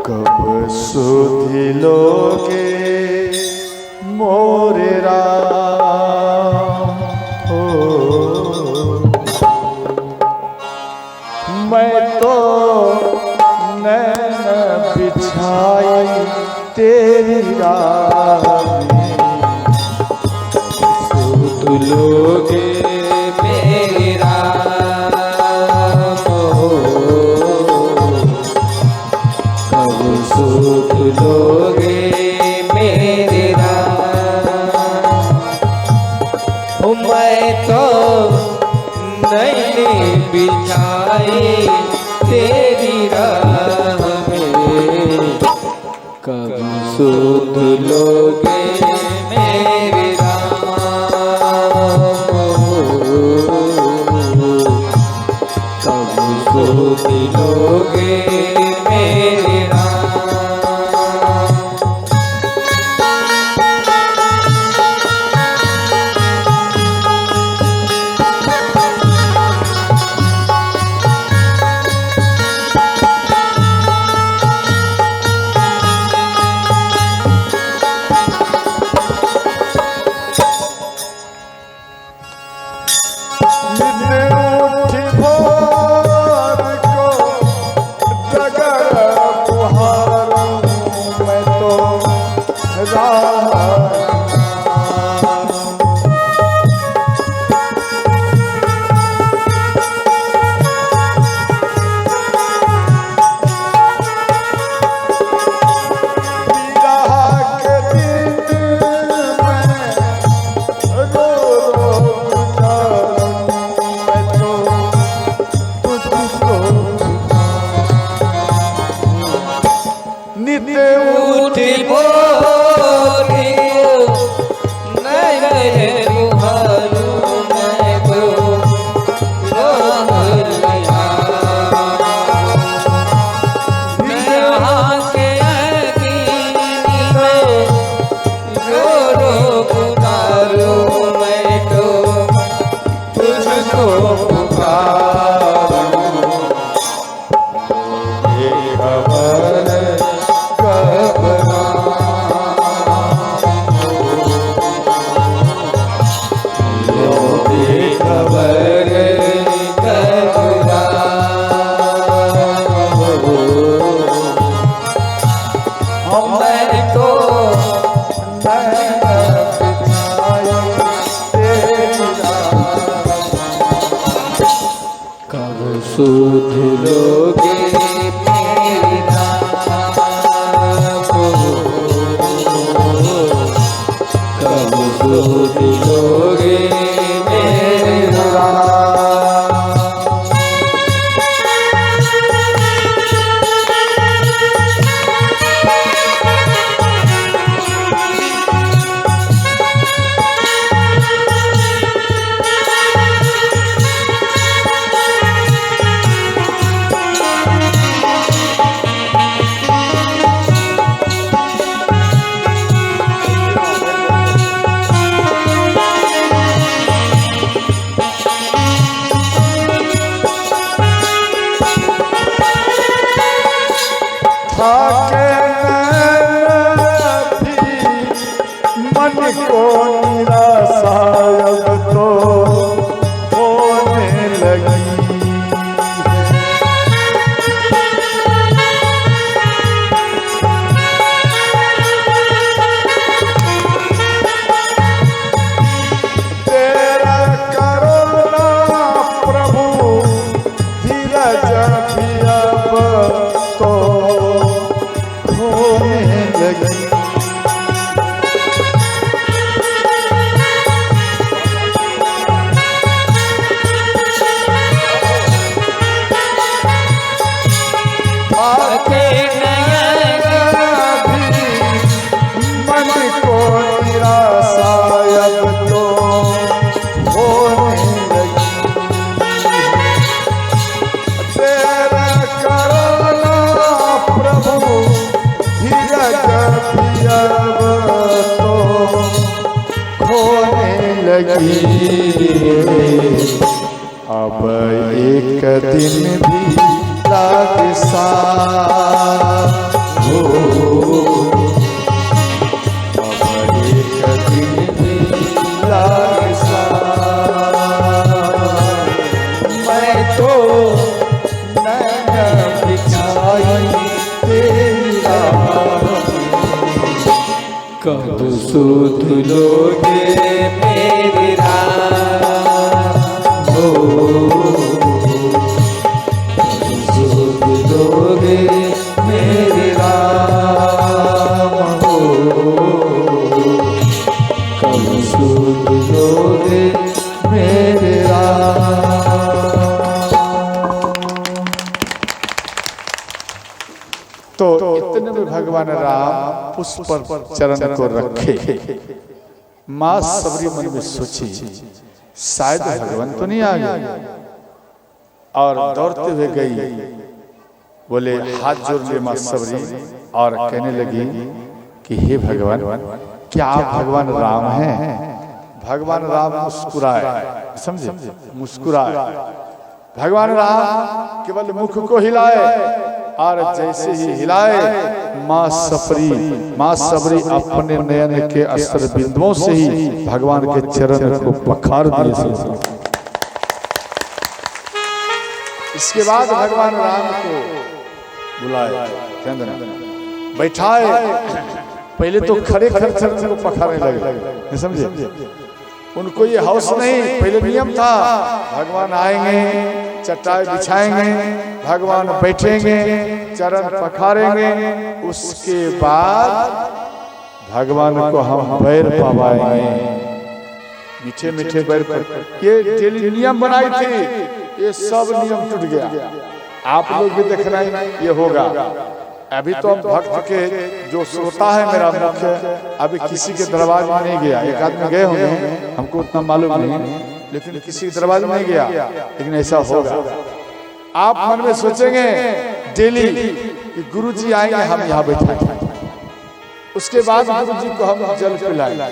कब सुधि लोगे मोरे राम हो। मैं तो नैन बिछाई तेरी राह में, सुध लोगे मेरा कब सुध लोगे मेरा। मैं तो नैने बिछाई तेरी राह में, कब सुध लोगे मेरे राम। कब सुध लोगे मेरे राम। सुध लोगे मेरे नाम, कब सुध लोगे मेरे नाम। मन को निराशा अब तो होने लगी। तेरा करुणा प्रभु धीरज भी अब तो होने लगी। मन को निराशा अब तो होने लगी। तेरा करुणा प्रभु धीरज भी अब तो होने लगी। अब एक दिन भी लाग सा हो अब एक दिन मिला मैं तो नैन बिछाई तेरी राह कब सुध लोगे मेरी राह हो कब सुध लोगे मेरी राह हो कब सुध लोगे मेरी राह। तो इतने में भगवान राम पुष्प पर चरण को रखे। माँ सबरी मन में सोची शायद भगवान तो नहीं आ गए, और दौड़ते हुए गई, बोले हाथ जोड़ लिए माँ सबरी और कहने लगी कि हे भगवान, क्या आप भगवान राम हैं? भगवान राम मुस्कुराए, समझे, मुस्कुराए। भगवान राम केवल मुख को हिलाए और जैसे ही हिलाए माँ सबरी अपने नयन के अस्त्र बिंदुओं से ही भगवान के चरण को पखार दिए। इसके बाद भगवान राम को बुलाए, बैठाए। पहले तो खड़े खड़े चरण को पखारने लगे, समझे। उनको ये हौस नहीं, पहले नियम था भगवान आएंगे, चटाई बिछाएंगे, भगवान बैठेंगे, चरण पखारेंगे, उसके बाद भगवान को हम बैर पवाएंगे, मीठे मीठे बैर पर। ये डेली नियम बनाई थी, ये सब नियम टूट गया। आप लोग भी देखना ये होगा। अभी तो हम भक्त के जो श्रोता है मेरा मुख्य, अभी किसी के दरबार में नहीं गया। एक आदमी गए होंगे, हमको उतना मालूम नहीं, लेकिन किसी के दरबार में नहीं गया, लेकिन ऐसा होगा। आप मन में सोचेंगे डेली कि गुरुजी आएंगे, हम यहाँ बैठेंगे, उसके बाद गुरुजी को हम जल पिलाएंगे,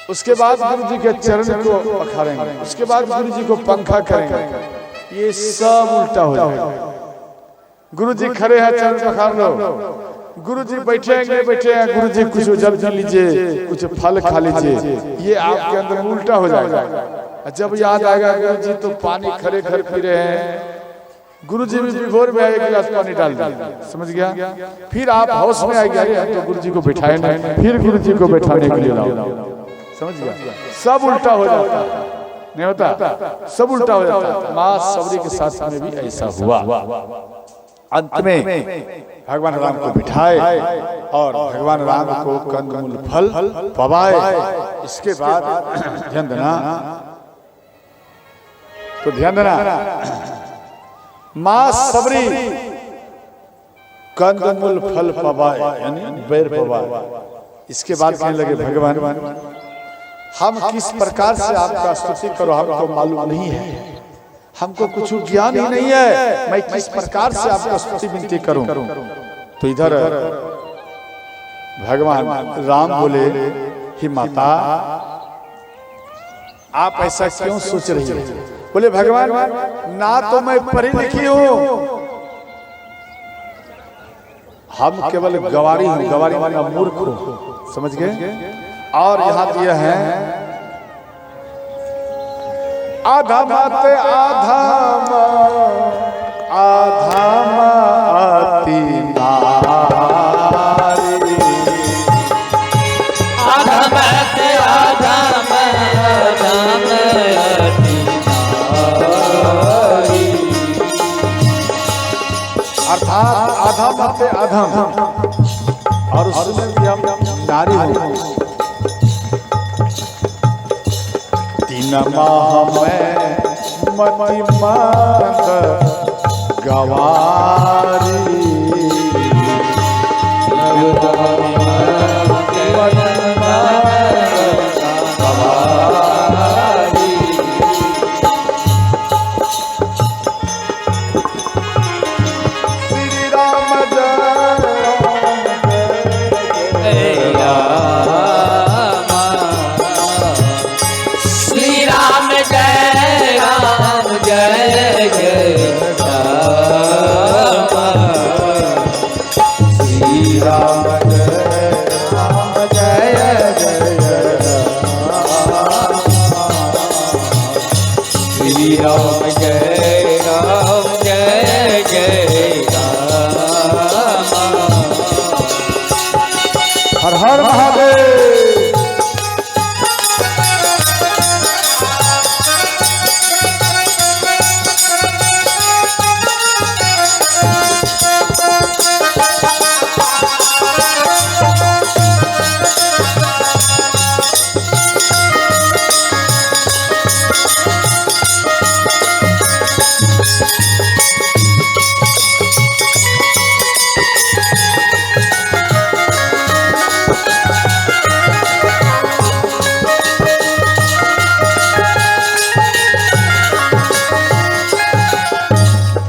उसके बाद गुरुजी के चरण को पखारेंगे, उसके बाद गुरुजी को पंखा करेंगे। ये सब उल्टा हो जाएगा। गुरुजी खड़े हैं, चरण पखार लो, गुरुजी बैठेंगे, गुरुजी कुछ जल पी लीजिए, कुछ फल खा लीजिए, ये आपके अंदर उल्टा हो जाएगा। जब याद आएगा गुरुजी तो पानी खड़े खड़े पी रहे हैं, गुरुजी भी विभोर में एक गिलास पानी डाल दिया, समझ गया। फिर आप हाउस में आ गया तो गुरुजी को बैठाए नहीं, फिर गुरुजी को बैठाने के लिए लाओ, समझ गया। सब उल्टा हो जाता, नहीं होता, सब उल्टा हो जाता। माँ सबरी के साथ में भी ऐसा हुआ। अंत में भगवान राम को बिठाए और भगवान राम को कंदमूल फल पवाए। इसके बाद ध्यान देना, तो ध्यान देना, माँ सबरी कंदमूल फल पवाए यानी बैर पवाए। इसके बाद कहने लगे भगवान हम किस प्रकार से आपका स्तुति करो, हमको मालूम नहीं है, हमको कुछ ज्ञान ही नहीं है, मैं किस प्रकार से आपका स्तुति विनती करूं। तो इधर भगवान राम बोले, हे माता आप ऐसा क्यों सोच रही हो? बोले भगवान ना तो मैं पढ़ी लिखी हूं, हम केवल गवारी हूं, गवारी माना मूर्ख हूं, समझ गए। और यहाँ दिया है आधाम आते आधाम आधाम आती नारी, आधाम आते आधाम आधाम आती नारी। अर्थात आधाम आते आधाम, और उसमें भी हम नारी हो। तीन माह में मति मंद गवारी, श्री राम जय जय राम। राम जय राम जय जय राम। हर हर महादेव।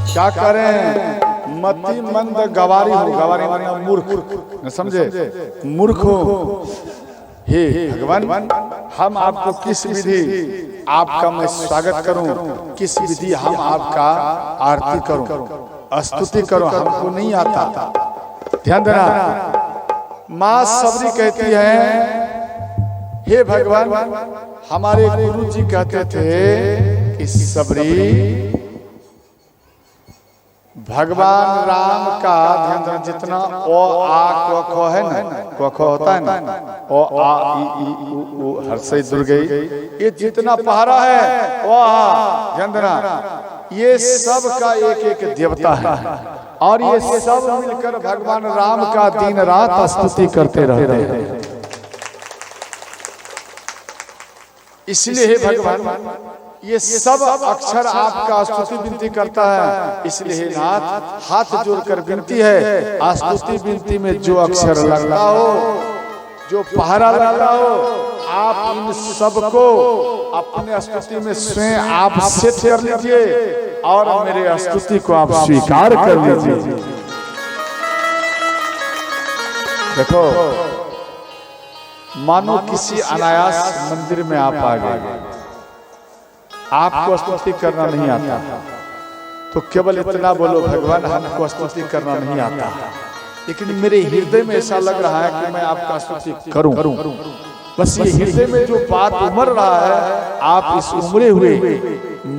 क्या करें, मति मंद गवारी हो, गवारी माने मूर्ख, समझे, मूर्ख हो। हे भगवान, हम आपको किस विधि आपका मैं स्वागत करूं, किस विधि हम आपका आरती करूं, स्तुति करूं, हमको नहीं आता। ध्यान देना, माँ सबरी कहती है, हे भगवान, हमारे गुरु जी कहते थे कि सबरी भगवान राम का ध्यान देना, जितना ओ आ क ख है ना, क ख होता है ना, ओ आ ई उ ऊ हर्षई दुर्गई, ये जितना पहाड़ा है ओ आ, ध्यान देना, ये सब का एक एक देवता है और ये सब मिलकर भगवान राम का दिन रात स्तुति करते रहते हैं। इसलिए हे भगवान, ये सब अक्षर आपका स्तुति विनती करता है। इसलिए नाथ हाथ जोड़कर विनती है, स्तुति विनती में जो अक्षर लगता हो, जो पहरा लगता हो, आप इन सबको अपने स्तुति में स्वयं आप सेट कर लीजिए और मेरे स्तुति को आप स्वीकार कर लीजिए। देखो, मानो किसी अनायास मंदिर में आप आ गए, आपको स्तुति करना नहीं आता, तो केवल इतना बोलो, भगवान हमको स्तुति करना नहीं आता, लेकिन मेरे हृदय में ऐसा लग रहा है कि मैं आपका स्तुति करूं। बस ये हृदय में जो बात उमड़ रहा है, आप इस उमड़े हुए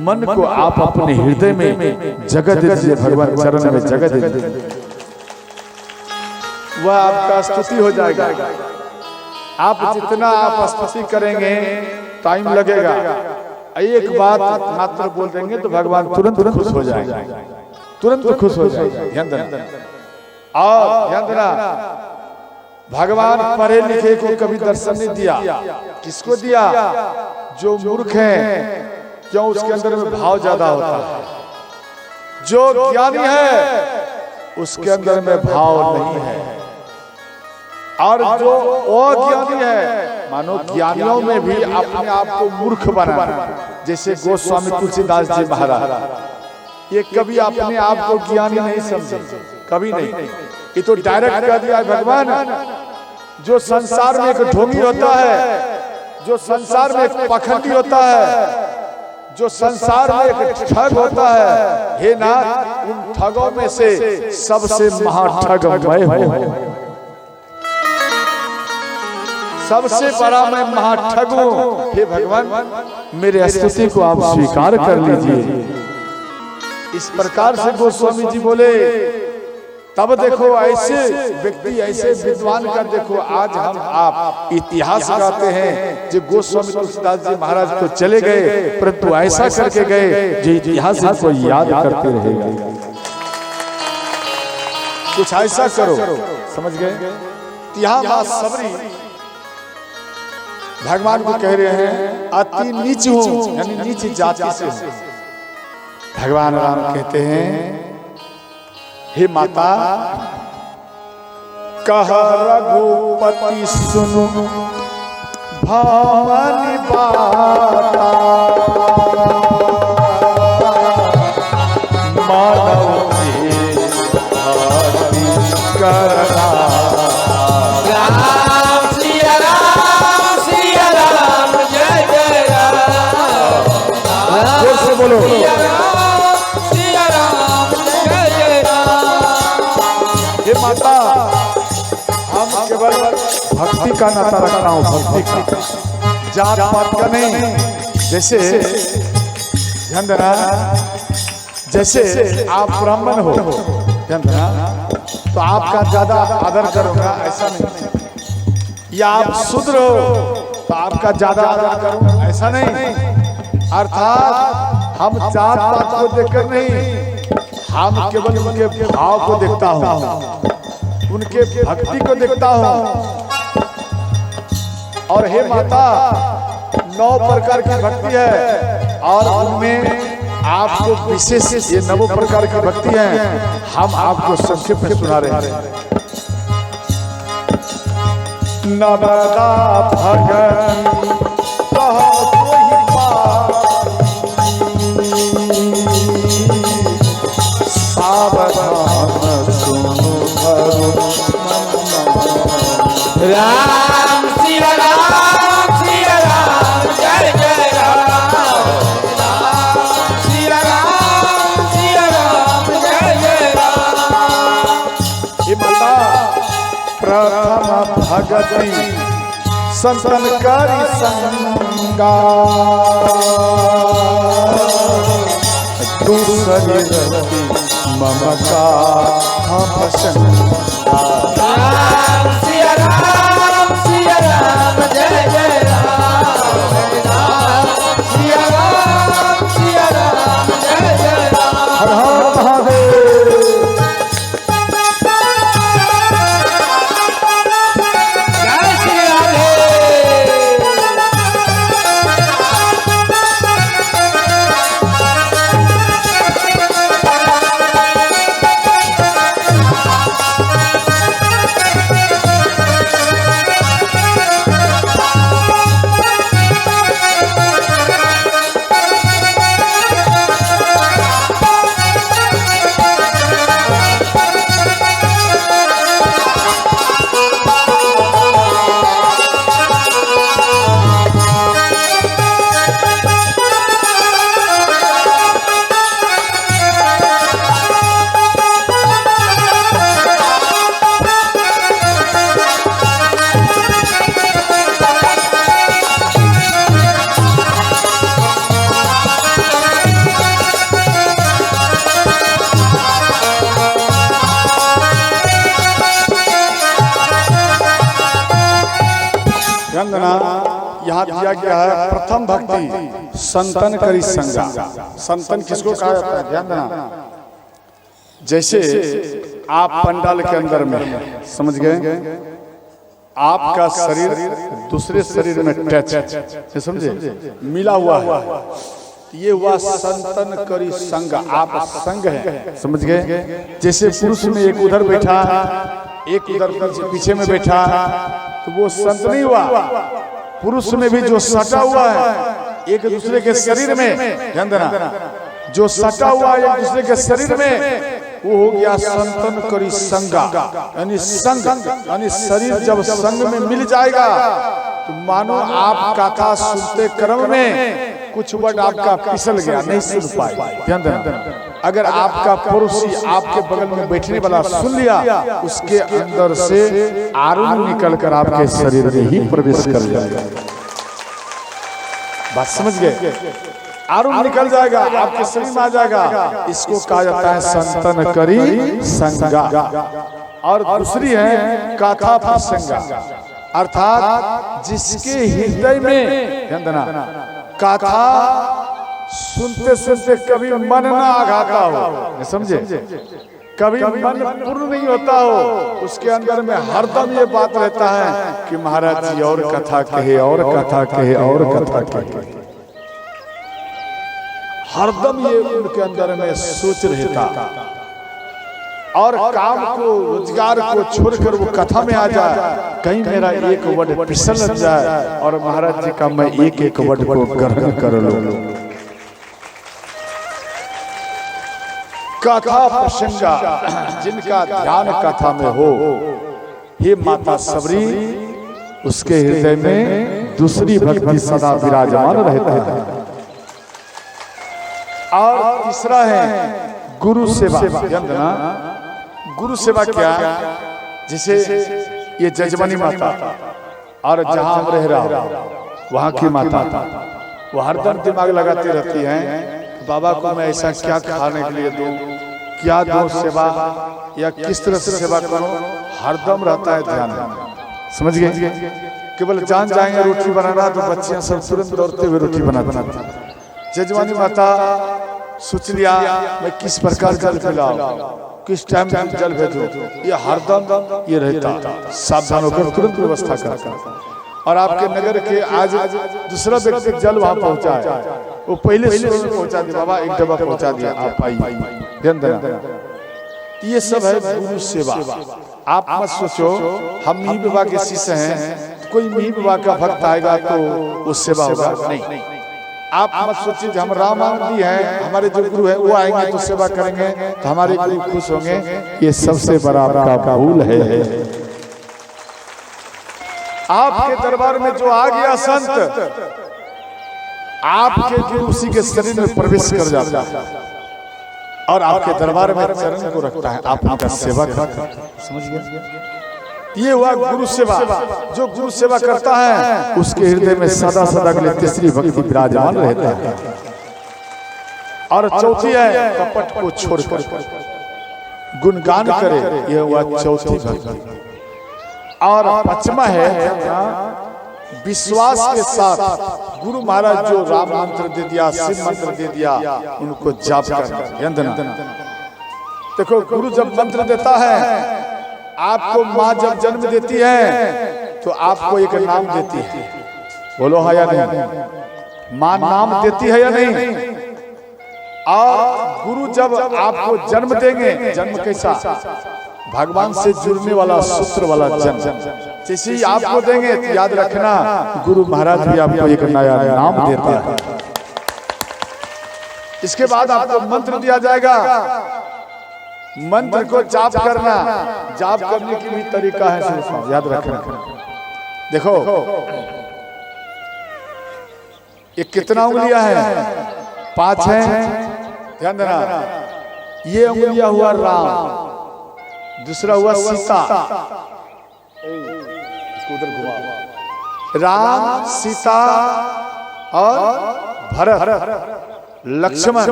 मन को आप अपने हृदय में जगह दे दीजिए, भगवान चरण में जगह दे दीजिए, वह आपका स्तुति हो जाएगा। आप जितना आप स्तुति करेंगे टाइम लगेगा, एक बात मात्र बोल देंगे तो भगवान तुरंत खुश हो जाएंगे, तुरंत खुश हो जाएंगे। ध्यान देना, और ध्यान देना, भगवान पढ़े लिखे को कभी दर्शन नहीं दिया। किसको दिया? जो मूर्ख है। क्यों? उसके अंदर में भाव ज्यादा होता है। जो ज्ञानी है उसके अंदर में भाव नहीं है, और जो अज्ञानी है, मानो ज्ञानियों में भी अपने आप को मूर्ख बना, जैसे गोस्वामी तुलसीदास जी महाराज, ये कभी अपने आप को ज्ञानी नहीं समझे, कभी नहीं। ये तो डायरेक्ट कह दिया भगवान, जो संसार में एक ढोंगी होता है, जो संसार में एक पखंडी होता है, जो संसार में एक ठग होता है, हे नाथ, उन ठगों में से सबसे महाठग मैं हूं, सबसे बड़ा मैं महाठग हूं। हे भगवान, मेरे स्तुति को आप स्वीकार कर लीजिए। इस प्रकार से गोस्वामी जी बोले। तब देखो, ऐसे व्यक्ति, ऐसे विद्वान का देखो, आज हम आप इतिहास गाते हैं जो गोस्वामी तुलसीदास जी महाराज तो चले गए, परंतु ऐसा करके गए जो इतिहास को याद करते रहेगा। कुछ ऐसा करो, समझ गए? यहाँ मां सबरी भगवान को कह रहे हैं, अति नीच हूं, यानी नीच जाति से हूं। भगवान राम कहते हैं, हे माता, कह रघुपति सुनो भवानी बाता, मानव के आरती करना। बोलो हे माता, हम केवल भक्ति का नाता रखता हूँ, भक्ति का, जात पात का नहीं। जैसे ध्यान देना। जैसे आप ब्राह्मण हो, ध्यान देना, तो आपका ज्यादा आदर करूंगा ऐसा नहीं। या आप शूद्र हो तो आपका ज्यादा आदर करूंगा ऐसा नहीं। अर्थात हम जात पात को देखकर नहीं, हम केवल उनके भाव को देखता हूं, उनके भक्ति को देखता हूं। और हे माता, 9 प्रकार की भक्ति है और उनमें आपको विशेष ये 9 प्रकार की भक्ति है, हम आपको संक्षेप में सुना रहे हैं। नवदा भगत सावधान सुनो राम सिया राम सिया राम जय जय राम, राम सिया राम जय जय राम। हे माता, प्रथम भगति संतनकारी संगा, दूसरी रति ममता भसंगा। राम सिया राम जय जय राम, राम सिया राम जय जय राम। हर हर महादेव। जय श्री राधे। यहाँ दिया गया है प्रथम भक्ति संतन करी संगा। संतन किसको कहा जाता है? ध्यान देना। जैसे आप पंडाल के अंदर में समझ गए, आपका शरीर दूसरे शरीर में टच, समझे, मिला हुआ है, ये हुआ संतन करी संग। आप संग है, समझ गए। जैसे पुरुष में एक उधर बैठा, एक उधर पीछे में बैठा, तो वो संत नहीं हुआ। पुरुष में भी जो सटा हुआ है एक दूसरे के शरीर में, ध्यान देना, जो सटा हुआ है एक दूसरे के शरीर में, वो हो गया संतन करी संगा। यानी संग, यानी शरीर जब संग में मिल जाएगा तो मानो आप कथा सुनते क्रम में कुछ वर्ड आपका फिसल गया, नहीं सुन पाए। ध्यान देना, अगर आपका पड़ोसी आपके बगल में बैठने वाला सुन लिया, उसके अंदर से आरुण निकल कर आपके शरीर में ही प्रवेश कर जाएगा। बात समझ गए? आरुण निकल जाएगा, आपके शरीर में आ जाएगा। इसको कहा जाता है संतन करी संगा। और दूसरी है कथा प्रसंगा, अर्थात जिसके हृदय में, ध्यान देना, कथा सुनते सुनते कभी मन ना आघाता हो, समझे, कभी मन पूर्ण नहीं होता हो, उसके अंदर में हरदम ये बात रहता है कि महाराज जी और कथा कहे, और कथा कहे, और कथा कहे। हरदम ये उनके अंदर में सोच रहता, और काम को, रोजगार को छोड़कर वो कथा में आ जाए, कहीं मेरा एक वर्ड फिसल जाए और महाराज जी का मैं एक एक वर्ड को ग्रहण कर लूं। कथा प्रसंगा जिनका ध्यान कथा में हो, हे माता सबरी, उसके हृदय में दूसरी भक्ति सदा विराजमान रहता है। और तीसरा है गुरु सेवा। ध्यान देना, गुरु सेवा क्या? जैसे ये जजमानी माता और जहां हम रह रहा वहां की माता, वो हरदम दिमाग लगाती रहती हैं, बाबा को मैं ऐसा क्या खाने के लिए दूं, क्या दूं सेवा, या किस तरह से सेवा करूं, हरदम रहता है ध्यान में। समझ गए? केवल जान जाएंगे रोटी बनाना तो बच्चियां सब तुरंत दौड़ते हुए रोटी बनाती। जजमानी माता सोच लिया मैं किस प्रकार जल पिलाऊं, किस टाइम जल भेजूं, ये हरदम ये रहता, सावधान होकर तुरंत व्यवस्था करता। और आपके नगर के आज दूसरा व्यक्ति जल वहां पहुंचा है, वो पहले शुरू में पहुंचा दिया, बाबा एक डब्बा पहुंचा दिया, आप आइए, ध्यान देना। ये सब है गुरु सेवा। आप मत सोचो हम मिही बाबा के शिष्य हैं, कोई मिही बाबा का भक्त आएगा तो वो सेवा होगा, नहीं। आप मत सोचिए हम राम आनंदी हैं, हमारे जो गुरु है वो आएंगे तो सेवा करेंगे तो हमारे गुरु खुश होंगे, ये सबसे बड़ा आपका भूल है। आपके दरबार में जो आ गया संत, आपके गुरु उसी के शरीर में प्रवेश कर जाता है और आपके दरबार में चरण को रखता है, आप उनका सेवा करते हैं। समझ गए? ये हुआ गुरु सेवा। जो गुरु सेवा करता है उसके हृदय में सदा सदा के लिए तीसरी भक्ति विराजमान रहता है। और चौथी है कपट को छोड़कर गुणगान करे, यह हुआ चौथी भक्ति। और पांचवा है विश्वास के साथ गुरु महाराज जो राम मंत्र दे दिया, शिव मंत्र दे दिया, उनको जाप करना। देखो गुरु जब मंत्र देता है, आपको माँ जब जन्म देती है तो आपको एक नाम देती है, बोलो है या नहीं? माँ नाम देती है या नहीं? और गुरु जब आपको जन्म देंगे, जन्म कैसा? भगवान से जुड़ने वाला सूत्र वाला जन्म। जैसे ही आपको देंगे तो याद रखना गुरु महाराज भी आपको एक नया नाम देता है। इसके बाद आपको मंत्र दिया जाएगा, मंत्र को जाप करना। जाप करने की भी तरीका है, याद रखना। देखो ये कितना उंगलियां हैं? 5 हैं, ध्यान देना। ये उंगलियां हुआ राम, दूसरा हुआ सीता, उधर घुमा, राम सीता और भरत, लक्ष्मण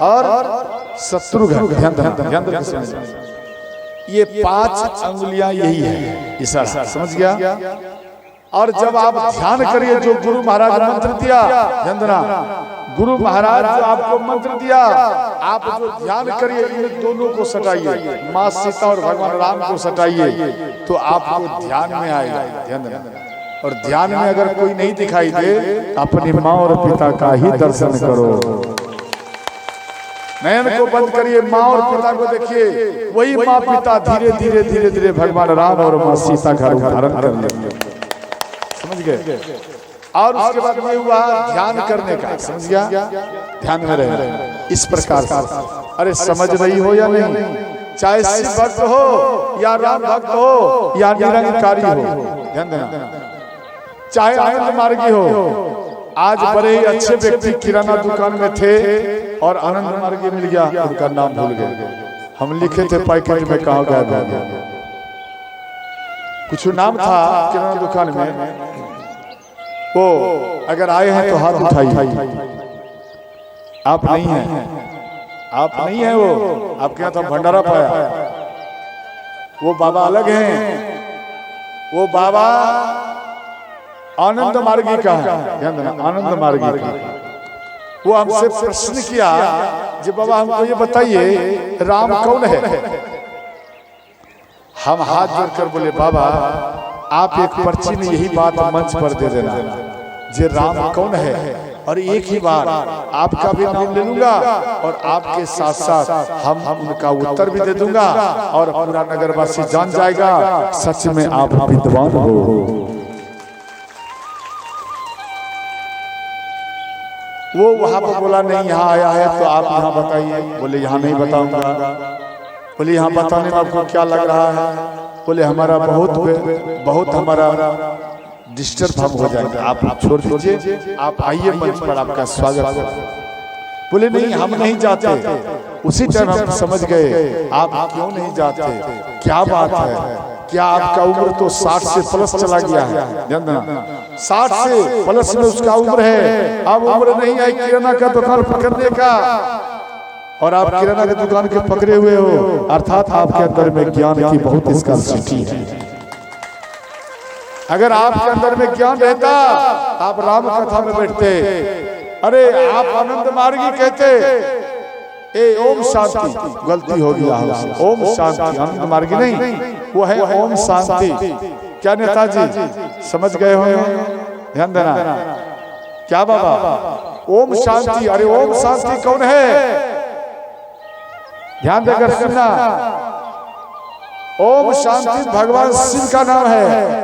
और शत्रुघ्न। ध्यान देना, ये 5 अंगुलियां यही है, इशारा। समझ गया? और जब आप ध्यान करिए जो गुरु महाराज ने मंत्र दिया, ध्यान देना, गुरु महाराज जो आपको मंत्र दिया, आप जो ध्यान करिए इन दोनों को सटाइए, माँ सीता और भगवान राम को सटाइए, तो आपको ध्यान में आएगा। ध्यान देना। और ध्यान में अगर कोई नहीं दिखाई दे, अपनी माँ और पिता का ही दर्शन करो। नयन को बंद करिए, माँ और पिता को देखिए, वही माँ पिता धीरे धीरे धीरे धीरे भगवान राम और माँ सीता का रूप धारण कर लेंगे। समझ गए? और उसके बाद में हुआ ध्यान करने का। समझ गया? ध्यान में रहे इस प्रकार से। अरे समझ रही हो या नहीं? चाहे शिव भक्त हो या राम भक्त हो या निरंकारी हो, ध्यान देना, चाहे आनंद मार्गी हो। आज बड़े ही अच्छे व्यक्ति किराना दुकान में थे और आनंद मार्गी मिल गया, उनका नाम भूल गए। हम लिखे थे पैकेट में, कहाँ गया? कुछ नाम था किराना दुकान में, वो अगर आए हैं तो हाथ उठाइए। आप नहीं हैं, आप नहीं हैं, वो आपके यहाँ तो भंडारा पाया। वो बाबा अलग हैं, वो बाबा आनंद मार्गी का है। ध्यान देना, आनंद मार्गी का। वो हमसे प्रश्न किया, जी बाबा हमको ये बताइए राम कौन है? हम हाथ जोड़कर बोले, बाबा आप एक पर्ची में यही बात मंच पर दे देना, जे राम कौन है, और एक ही बार आपका भी नाम ले लूंगा और आपके साथ साथ हम उनका उत्तर भी दे दूंगा और पूरा नगरवासी जान जाएगा सच में आप विद्वान हो। वो वहां पर बोला, नहीं यहाँ आया है तो आप यहाँ बताइए। बोले यहाँ नहीं बताऊंगा। बोले यहाँ बताने में आपको क्या लग रहा है? बोले हमारा बहुत हमारा डिस्टर्ब हम हो जाएंगे, आप छोड़ दीजिए, आप आइए मंच पर, आपका स्वागत है। बोले नहीं हम नहीं जाते। उसी टाइम हम समझ गए आप क्यों नहीं जाते, क्या बात है, क्या आपका उम्र तो 60 से प्लस चला गया है, जानना 60 से प्लस में उसका उम्र है, अब उम्र नहीं है किराना का दुकान पकड़ने का, और आप किराना की दुकान के पकड़े हुए हो, अर्थात आपके अंदर में ज्ञान की बहुत इसका सृष्टि है। अगर आपके अंदर में ज्ञान रहता आप राम कथा में बैठते, अरे आप आनंद मार्गी कहते, ए ओम शांति, गलती हो गया है, ओम शांति, आनंद मार्गी नहीं, वो है ओम शांति। क्या नेताजी समझ गए हो, ध्यान देना, क्या बाबा ओम शांति, अरे ओम शांति कौन है, ध्यान देकर सुनना, ओम शांति भगवान शिव का नाम है।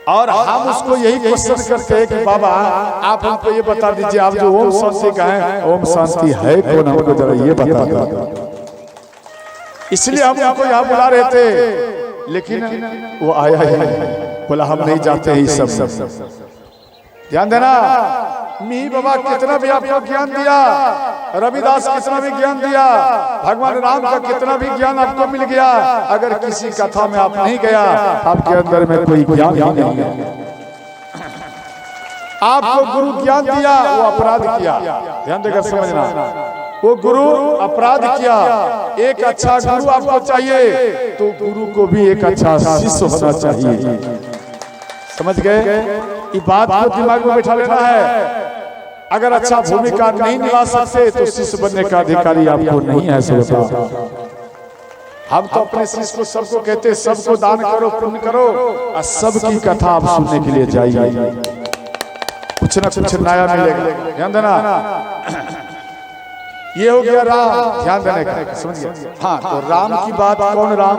और हम उसको यही क्वेश्चन करते हैं कि बाबा आप हमको ये बता दीजिए, आप जो ओम शांति का है, ओम शांति है कौन, हमको जरा ये बता दो। इसलिए हम आपको यहाँ बुला रहे थे, लेकिन वो आया ही नहीं, बोला हम नहीं जाते ही सब। ध्यान देना, मी बाबा कितना भी आपको ज्ञान दिया, रविदास कितना भी ज्ञान दिया, भगवान राम का कितना भी ज्ञान आपको मिल गया, अगर किसी कथा में आप नहीं गया, आपके अंदर में कोई ज्ञान ही नहीं है। आपको गुरु ज्ञान दिया, वो अपराध किया, ध्यान देकर समझना, वो गुरु अपराध किया। एक अच्छा गुरु आपको चाहिए तो गुरु को भी एक अच्छा शिष्य होना चाहिए। समझ गए, ये बात को दिमाग में बैठा लेना है। अगर अच्छा भूमिका नहीं निभा सकते तो शिष्य बनने का अधिकारी आपको नहीं है। सोचा हम तो अपने शिष्य को सबको कहते, सबको दान करो, पुण्य करो, और सबकी कथा आप सुनने के लिए जाइए, कुछ ना कुछ नया मिलेगा। ध्यान देना, ये हो गया राम, ध्यान देने का, समझ गए। हाँ, तो राम की बात, कौन राम,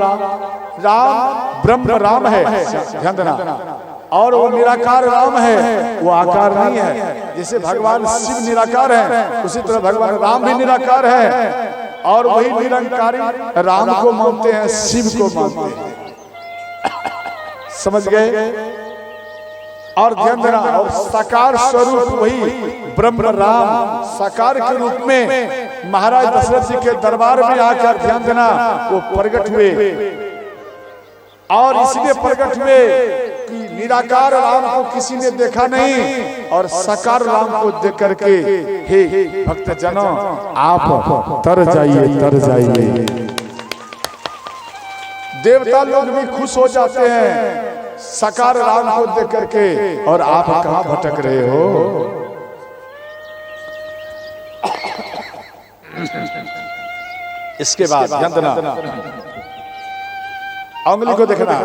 राम ब्रह्म राम है, ध्यान देना, और वो निराकार राम है, वो आकार नहीं है। जैसे भगवान शिव निराकार है, उसी तरह भगवान राम भी निराकार है, और वही निरंकारी राम को मानते हैं, शिव को मानते हैं। समझ गए, और ध्यान देना, और साकार स्वरूप वही ब्रह्म राम साकार के रूप में महाराज दशरथ जी के दरबार में आकर, ध्यान देना, वो प्रकट हुए, और इसलिए प्रकट हुए कि निराकार राम को किसी ने देखा नहीं, और साकार राम को देख करके हे भक्त जनों आप तर जाइए, तर जाइए। देवता लोग भी खुश हो जाते हैं साकार राम को देख करके, और आप कहां भटक रहे हो। इसके बाद ध्यान देना, उंगली को देखना,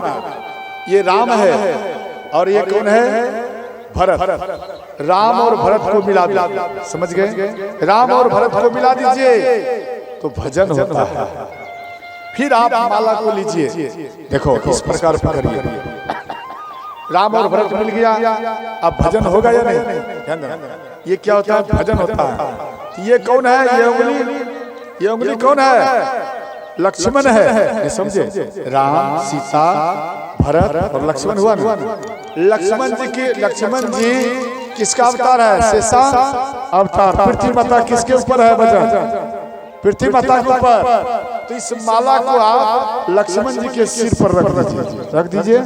ये राम है और ये कौन है, भरत। राम और भरत को मिला दीजिए, समझ गए, राम और भरत को मिला दीजिए तो भजन होता है। फिर आप माला को लीजिए, देखो इस प्रकार पकड़िए, राम और भरत मिल गया, अब भजन होगा या नहीं, ध्यान देना, ये क्या होता है, भजन होता है। ये कौन है, ये उंगली कौन है, लक्ष्मण है, समझे, राम सीता भरत और लक्ष्मण हुआ ना। लक्ष्मण जी किसका अवतार है, शेषा अवतार। पृथ्वी माता किसके ऊपर है, भजन पृथ्वी माता के ऊपर। तो इस माला को आप लक्ष्मण जी के सिर पर रख दीजिए,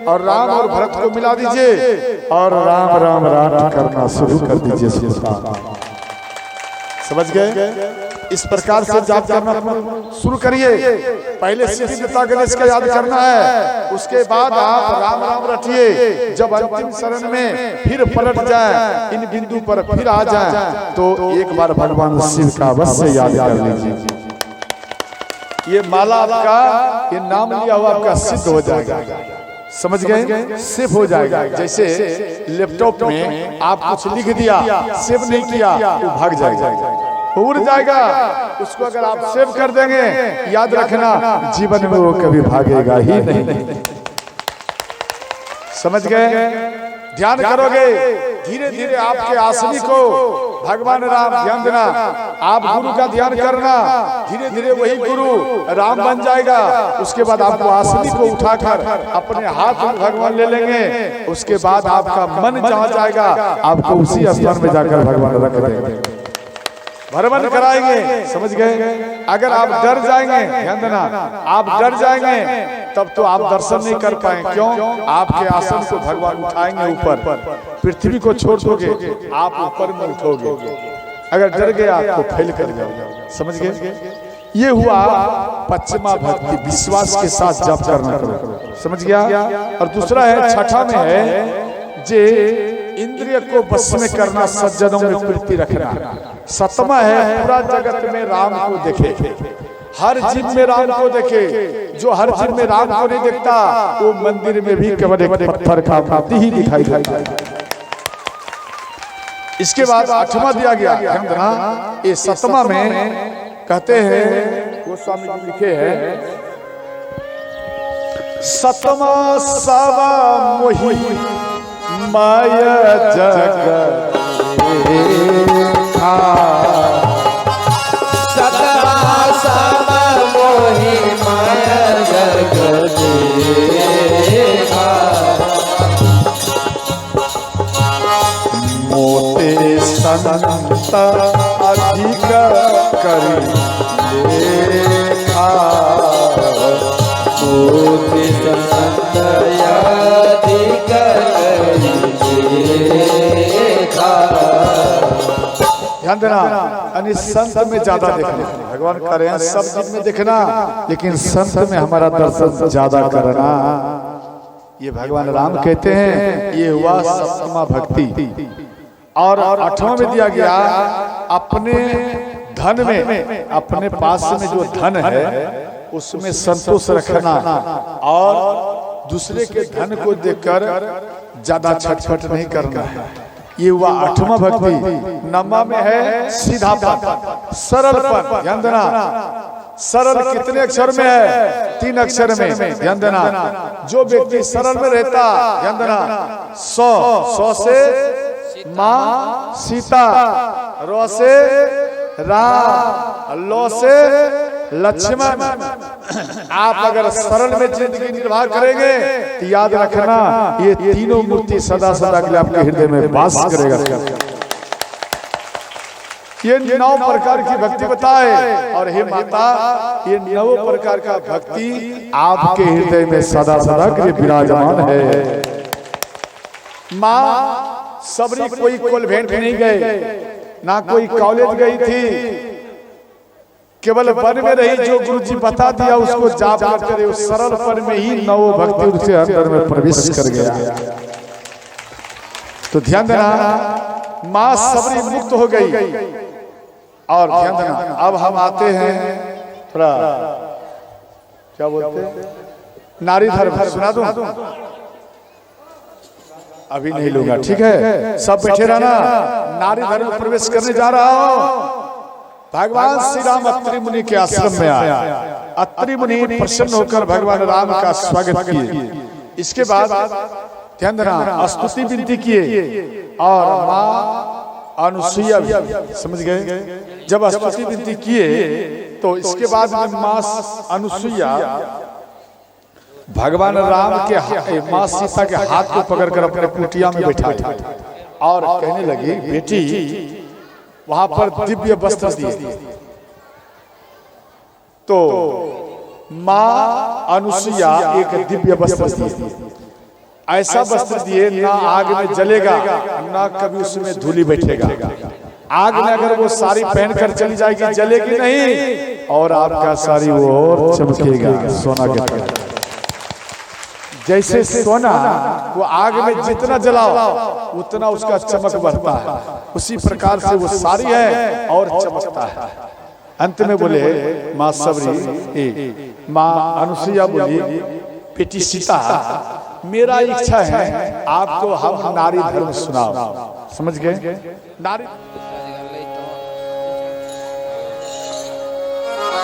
और राम और भरत को मिला दीजिए, और राम राम राम करना शुरू कर दीजिए। समझ गए, इस प्रकार से जाप करना शुरू करिए। पहले सिद्धि पिता गणेश का याद करना है, उसके बाद आप राम राम रटिए। जब अंतिम शरण में फिर पलट जाए, इन बिंदु पर फिर आ जाए, तो एक बार भगवान शिव का अवश्य याद कर लीजिए। ये माला आपका, ये नाम लिया हुआ आपका सिद्ध हो जाएगा। समझ गए, सेव हो जाएगा। जैसे लैपटॉप में आप कुछ लिख दिया, सेव नहीं किया, वो भाग जाएगा, उड़ जाएगा। उसको अगर आप सेव कर देंगे, याद रखना जीवन में वो कभी भागेगा ही नहीं। समझ गए, ध्यान करोगे, धीरे धीरे आपके आसनी को भगवान राम, ध्यान देना, आप गुरु का ध्यान करना, धीरे धीरे वही गुरु राम बन जाएगा। उसके बाद आपको आसनी को उठाकर अपने हाथ में भगवान ले लेंगे। उसके बाद आपका मन जहाँ जाएगा, आपको उसी स्थान में जाकर भगवान रख देंगे। भ्रमण कराएंगे, समझ गए। अगर आप डर जाएंगे, ध्यान देना, आप डर जाएंगे तब तो आप दर्शन नहीं कर पाएंगे। क्यों? आपके आसन को भगवान उठाएंगे ऊपर, पृथ्वी को छोड़ दोगे, आप ऊपर में उठोगे। अगर डर गया तो फेल कर जाओगे, समझ गए। ये हुआ पश्चिमा भक्ति, विश्वास के साथ जप करना करो, समझ गया। और दूसरा है, छठा में है जे इंद्रिय को बस में करना, सज्जनों में प्रीति रखना। सतमा है पूरा जगत में राम को देखे, हर जीव में राम को देखे। जो हर जीव में राम को नहीं देखता वो मंदिर में भी केवल एक पत्थर का मूर्ति ही दिखाई देता है। इसके बाद आठवां दिया गया, ध्यान देना, ये सतमा में कहते हैं, गोस्वामी जी लिखे हैं, सतमा सवा मोहि माया जगत सतमा सवा मोहि माया जगत मोते संत अधिक करी लेखा, मोते संत अधिक करी लेखा। ध्यान देना, यानी संत में ज्यादा देखना। भगवान कह रहे हैं सब चीज में देखना, लेकिन संत में हमारा दर्शन ज्यादा करना। ये भगवान राम कहते हैं। ये हुआ सप्तमा भक्ति। और आठवां में दिया गया, अपने धन में, अपने पास में जो धन है उसमें संतोष रखना और दूसरे के धन को देखकर ज्यादा छटपट नहीं करना है। ये हुआ आठवां भक्ति। नवमा में है सीधापन, सरलपन। ध्यान देना, सरल कितने अक्षर में है? 3 अक्षर में। ध्यान देना, जो व्यक्ति सरल में रहता, ध्यान देना, 100 से माँ सीता, रो से राम, लो से लक्ष्मण। आप अगर सरल में जिंदगी निर्वाह करेंगे तो याद रखना ये तीनों मूर्ति सदा सदा के लिए आपके हृदय में वास करेगा। ये 9 प्रकार की भक्ति बताए। और हे माता, ये 9 प्रकार का भक्ति आपके हृदय में सदा सदा के लिए विराजमान है। माँ सबरी कोई कॉन्वेंट नहीं गए, ना कोई कॉलेज गई थी, केवल वन में रही। जो गुरुजी बता दिया उसको जाप करते रहे। उस सरल पन में ही 9 भक्ति उसके अंदर में प्रवेश कर गया। तो ध्यान देना, माँ सबरी मुक्त हो गई। और ध्यान देना, अब हम आते हैं थोड़ा, क्या बोलते हैं, नारी धर्म। सुना दूं? अभी नहीं लूंगा, ठीक है, सब बैठे रहना। नारी धर्म में प्रवेश करने जा रहा हूं। भगवान श्री राम अत्रि मुनि के आश्रम में आया। अत्रि मुनि प्रसन्न होकर भगवान राम का स्वागत किए। इसके बाद ध्यान देना, स्तुति विनती किए और माँ अनुसुईया, समझ गए। जब स्तुति विनती किए तो इसके बाद में माँ अनुसुईया भगवान राम के, माँ सीता के हाथ को पकड़कर अपने कुटिया में बैठाई और कहने लगी, बेटी वहां पर दिव्य वस्त्र दिए। तो माँ अनुसुईया एक दिव्य वस्त्र दिए। ऐसा वस्त्र दिए ना आग में जलेगा, ना कभी उसमें धूली बैठेगा। आग में अगर वो साड़ी पहनकर चली जाएगी जलेगी नहीं, और आपका साड़ी वो और चमकेगा सोना के तरह। जैसे सोना वो आग में जितना जलाओ उतना उसका चमक बढ़ता है, उसी प्रकार से वो साड़ी है और चमकता है। अंत में बोले माँ सबरी, माँ अनुसुईया बोली, बेटी सीता, मेरा इच्छा है आपको हम नारी धर्म सुनाओ। समझ गए? नारी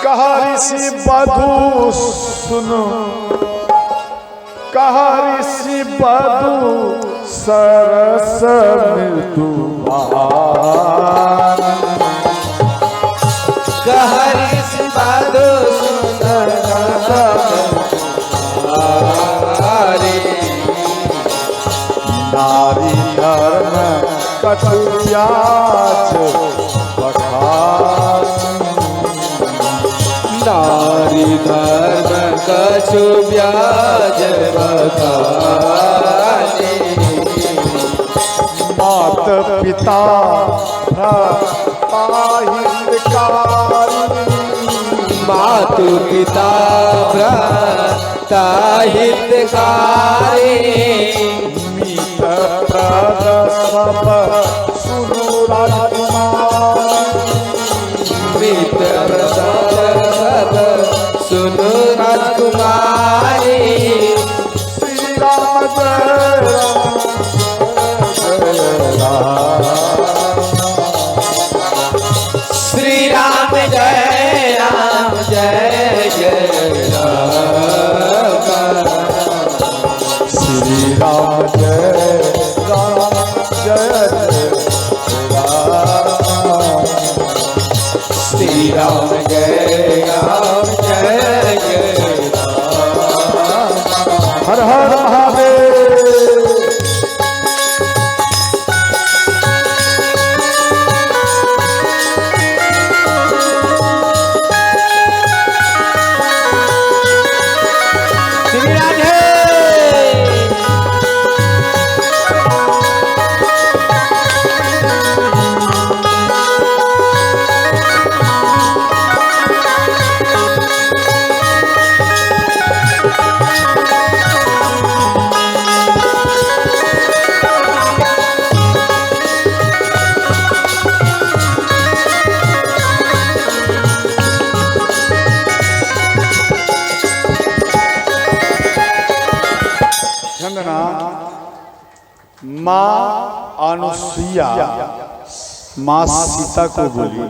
कहा ऋषि बधू सुनो, कहा ऋषि बधू सरस मृदुवान, कहा ऋषि बधू नारी धर्म कटु प्याज बखा सुब्याज बखाने मात पिता मातु पिता भ्राता हितकारी मीत प्रद सब सुनो राजकुमार मित्र प्रसाद सुनो राजकुमारी श्री राम जय राम श्री राम जय राम जय जय राम श्री राम जय राम जय राम श्री राम जय राम जय जय राम हर हर महादेव। श्री राधे चंदना माँ अनुसुईया माँ सीता को बोली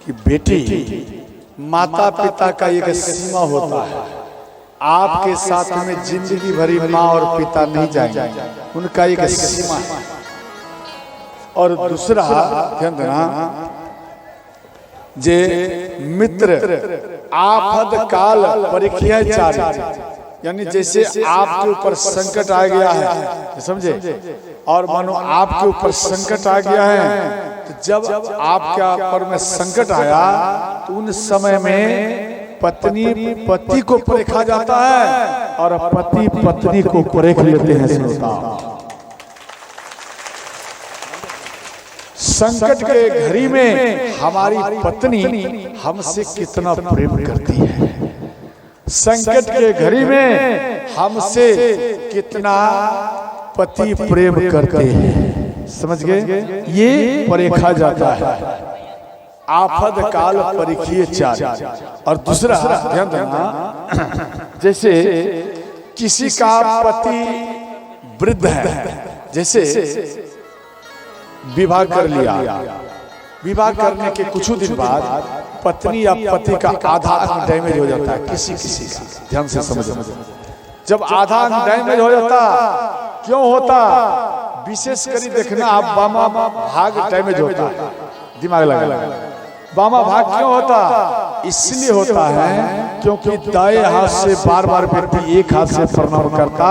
कि बेटी माता पिता का एक सीमा होता है, आपके साथ में जिंदगी भरी माँ और पिता नहीं जाएंगे, उनका एक सीमा है। और दूसरा चंदना जे मित्र आफत काल परीक्षा चारी, यानी जैसे आपके ऊपर संकट आ गया है, समझे, और मानो आपके ऊपर संकट आ गया है, तो जब आपके ऊपर में संकट आया तो उन समय में पत्नी पति को परखा जाता है और पति पत्नी को परख लेते हैं। श्रोता, संकट के घड़ी में हमारी पत्नी हमसे कितना प्रेम करती है, संकट के घड़ी में हमसे कितना पति प्रेम करते हैं, समझ गए, ये परखा जाता है। आफत काल परीक्षिए चार। और दूसरा ध्यान देना, जैसे किसी का पति वृद्ध है, जैसे विवाह कर लिया, विवाह करने के कुछ दिन बाद पत्नी या पति का आधा अंग डैमेज हो जाता है, किसी किसी का, ध्यान से समझो, जब आधा अंग डैमेज हो जाता, क्यों होता, विशेष करी देखना आप, बामा भाग डैमेज होता है, दिमाग लगा, बामा भाग क्यों होता, इसलिए होता है क्योंकि दाएं हाथ से बार बार व्यक्ति एक हाथ से प्रणाम करता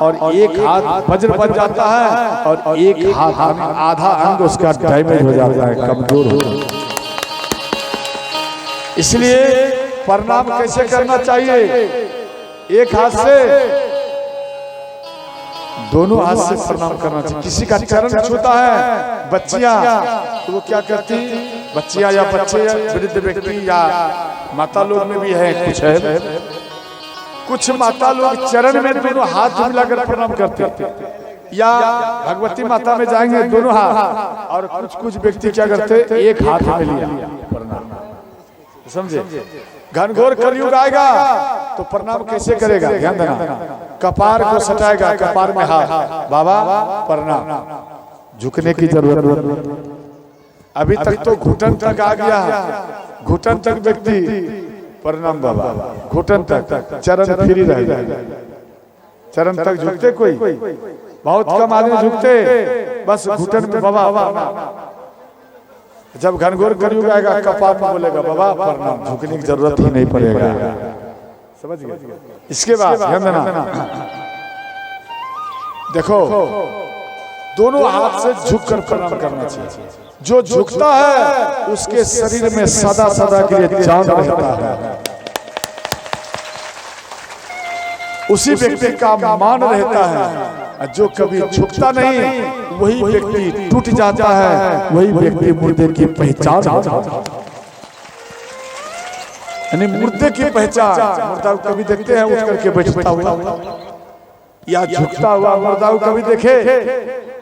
और एक हाथ वज्र बन जाता है और एक हाथ आधा अंग उसका डैमेज हो जाता है, कमजोर हो। इसलिए प्रणाम कैसे करना चाहिए, एक हाथ से, दोनों हाथ से प्रणाम करना चाहिए। किसी का चरण छूता है बच्चियां, तो वो क्या करती, बच्चियां या बच्चे या वृद्ध व्यक्ति या माता लोग में भी है, कुछ माता लोग चरण में दोनों हाथ मिलाकर प्रणाम करते, या भगवती माता में जाएंगे दोनों हाथ, और कुछ कुछ व्यक्ति क्या करते, एक हाथ में लिया प्रणाम, समझे। घनघोर कलयुग आएगा तो प्रणाम कैसे करेगा, ध्यान देना, कपार को सटाएगा, कपार में हाथ, बाबा प्रणाम, झुकने की जरूरत नहीं। अभी तक तो घुटन तक आ गया, घुटन तक व्यक्ति प्रणाम बाबा, घुटन तक, चरण फ्री रह जाएगा, चरण तक झुकते कोई, बहुत कम आदमी झुकते, बस घुटन में बाबा। जब घनघोर कलयुग आएगा कपार में बोलेगा बाबा प्रणाम, झुकने की जरूरत ही नहीं पड़ेगा, समझ गए। इसके बाद ध्यान देना, देखो दोनों हाथ से झुककर प्रणाम करना चाहिए। जो झुकता है उसके शरीर में सदा सदा के लिए जान रहता है। उसी व्यक्ति का मान रहता है। जो कभी झुकता नहीं वही व्यक्ति टूट जाता है, वही व्यक्ति मुर्दे की पहचान होता है। यानी मुर्दे की पहचान, मुर्दा को कभी देखते हैं उठ करके बैठता हुआ या झुकता हुआ मुर्दा को कभी देखे,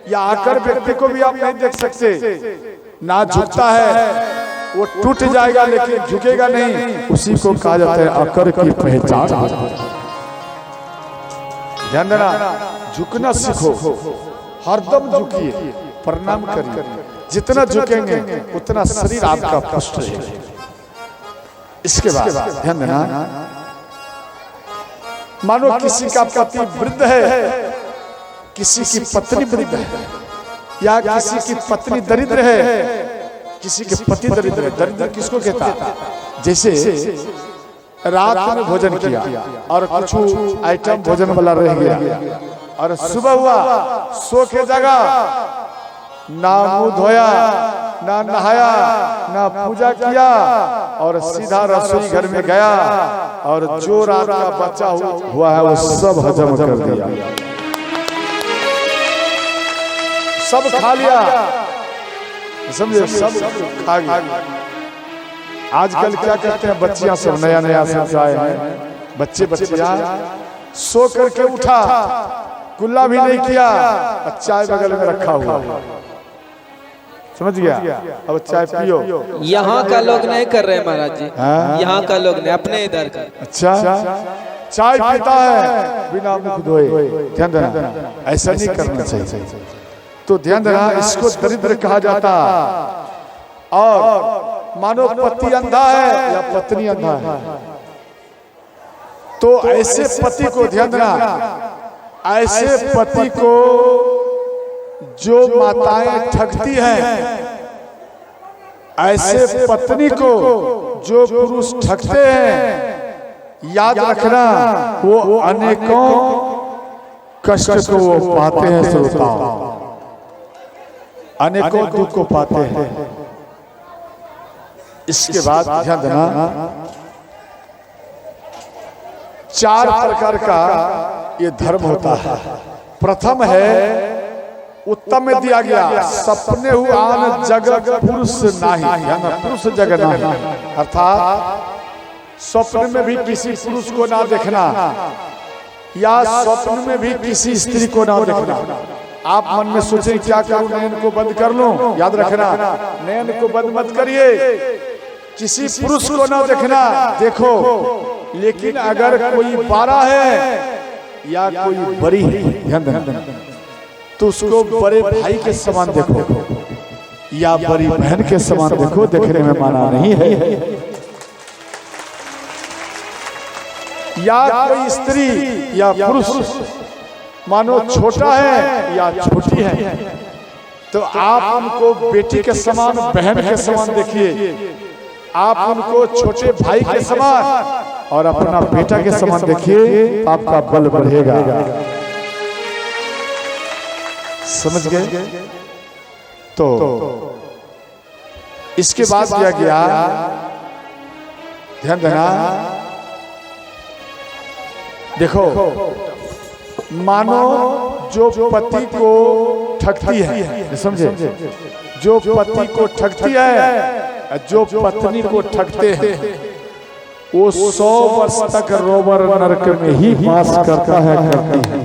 या आकर व्यक्ति को भी आप नहीं देख सकते। ना झुकता है वो टूट जाएगा लेकिन झुकेगा नहीं, उसी को कहा जाता है आकर की पहचान। ध्यान देना, झुकना सीखो, हरदम झुकिए, प्रणाम करिए। जितना झुकेंगे उतना शरीर आपका पुष्ट रहेगा। इसके बाद ध्यान देना, मानो किसी का पति वृद्ध है, किसी की पत्नी वृद्ध है, या किसी की पत्नी दरिद्र है, किसी के पति दरिद्र है। दरिद्र किसको कहता है? जैसे रात में भोजन किया और कुछ आइटम भोजन वाला रह गया और सुबह हुआ सो के जगह, ना मुंह धोया, ना नहाया, ना पूजा किया और सीधा रसोई घर में गया और जो रात का बचा हुआ है वो सब हजम कर दिया, सब खा लिया, समझे, सब खा गया। आजकल क्या करते हैं बच्चियां, सब नया नया सब आए हैं, बच्चियां सो करके उठा, कुल्ला भी नहीं किया, चाय बगल में रखा हुआ, समझ गया, अब चाय पियो। यहाँ का लोग नहीं कर रहे महाराज जी, यहाँ का लोग नहीं, अपने इधर का। अच्छा, चाय पीता है बिना मुख धोए। ध्यान देना, ऐसा नहीं करना चाहिए। तो ध्यान देना, इसको दरिद्र कहा जाता। और मानो पति अंधा है या पत्नी अंधा है, तो ऐसे पति को, ध्यान देना, ऐसे पति को जो माताएं ठगती हैं, ऐसे पत्नी को जो पुरुष ठगते हैं, याद रखना वो अनेकों कष्ट को वो पाते हैं। श्रोता, अनेकों दुख को पाते हैं। इसके बाद ध्यान देना, 4 प्रकार का ये धर्म होता है। प्रथम है उत्तम में दिया गया, सपने हुआन जगत पुरुष नाही, पुरुष जगत नाही, अर्थात स्वप्न में भी किसी पुरुष को ना देखना या स्वप्न में भी किसी स्त्री को ना देखना। आप मन में सोचें क्या करूं, नयन को बंद कर लूं, याद रखना नयन को बंद मत करिए, किसी पुरुष को ना देखना, देखो, लेकिन अगर कोई बारा है या कोई बड़ी है, ध्यान देना, तो उसको बड़े भाई के समान देखो या बड़ी बहन के समान देखो, देखने में माना नहीं है। या कोई स्त्री या पुरुष मानो छोटा है या छोटी है, तो आप उनको बेटी के समान, बहन के समान देखिए, आप उनको छोटे भाई के समान और अपना बेटा के समान देखिए, आपका बल बढ़ेगा। समझ गए? तो इसके बाद किया गया, ध्यान देना, देखो, मानो जो पति को ठगती है, समझे, जो पति को ठगती है, जो पत्नी को ठगते हैं, वो 100 वर्ष तक रोमर नरक में ही वास करता है, करती है।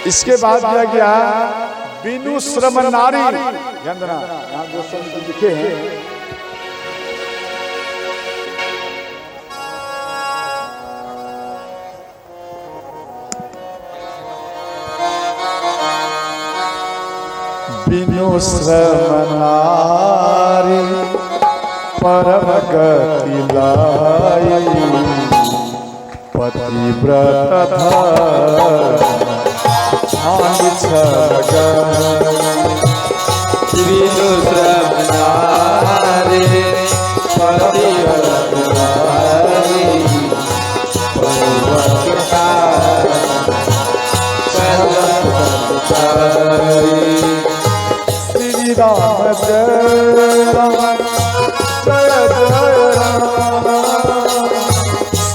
इसके बाद दिया गया बिनु श्रम नारी, ध्यान देना, यहाँ 2 शब्द लिखे हैं, बिनु श्रम नारी परम गति लाई, पतिव्रत बिनु श्रम नारी पतिव्रत लाई, श्री राम जय राम, जय जय राम,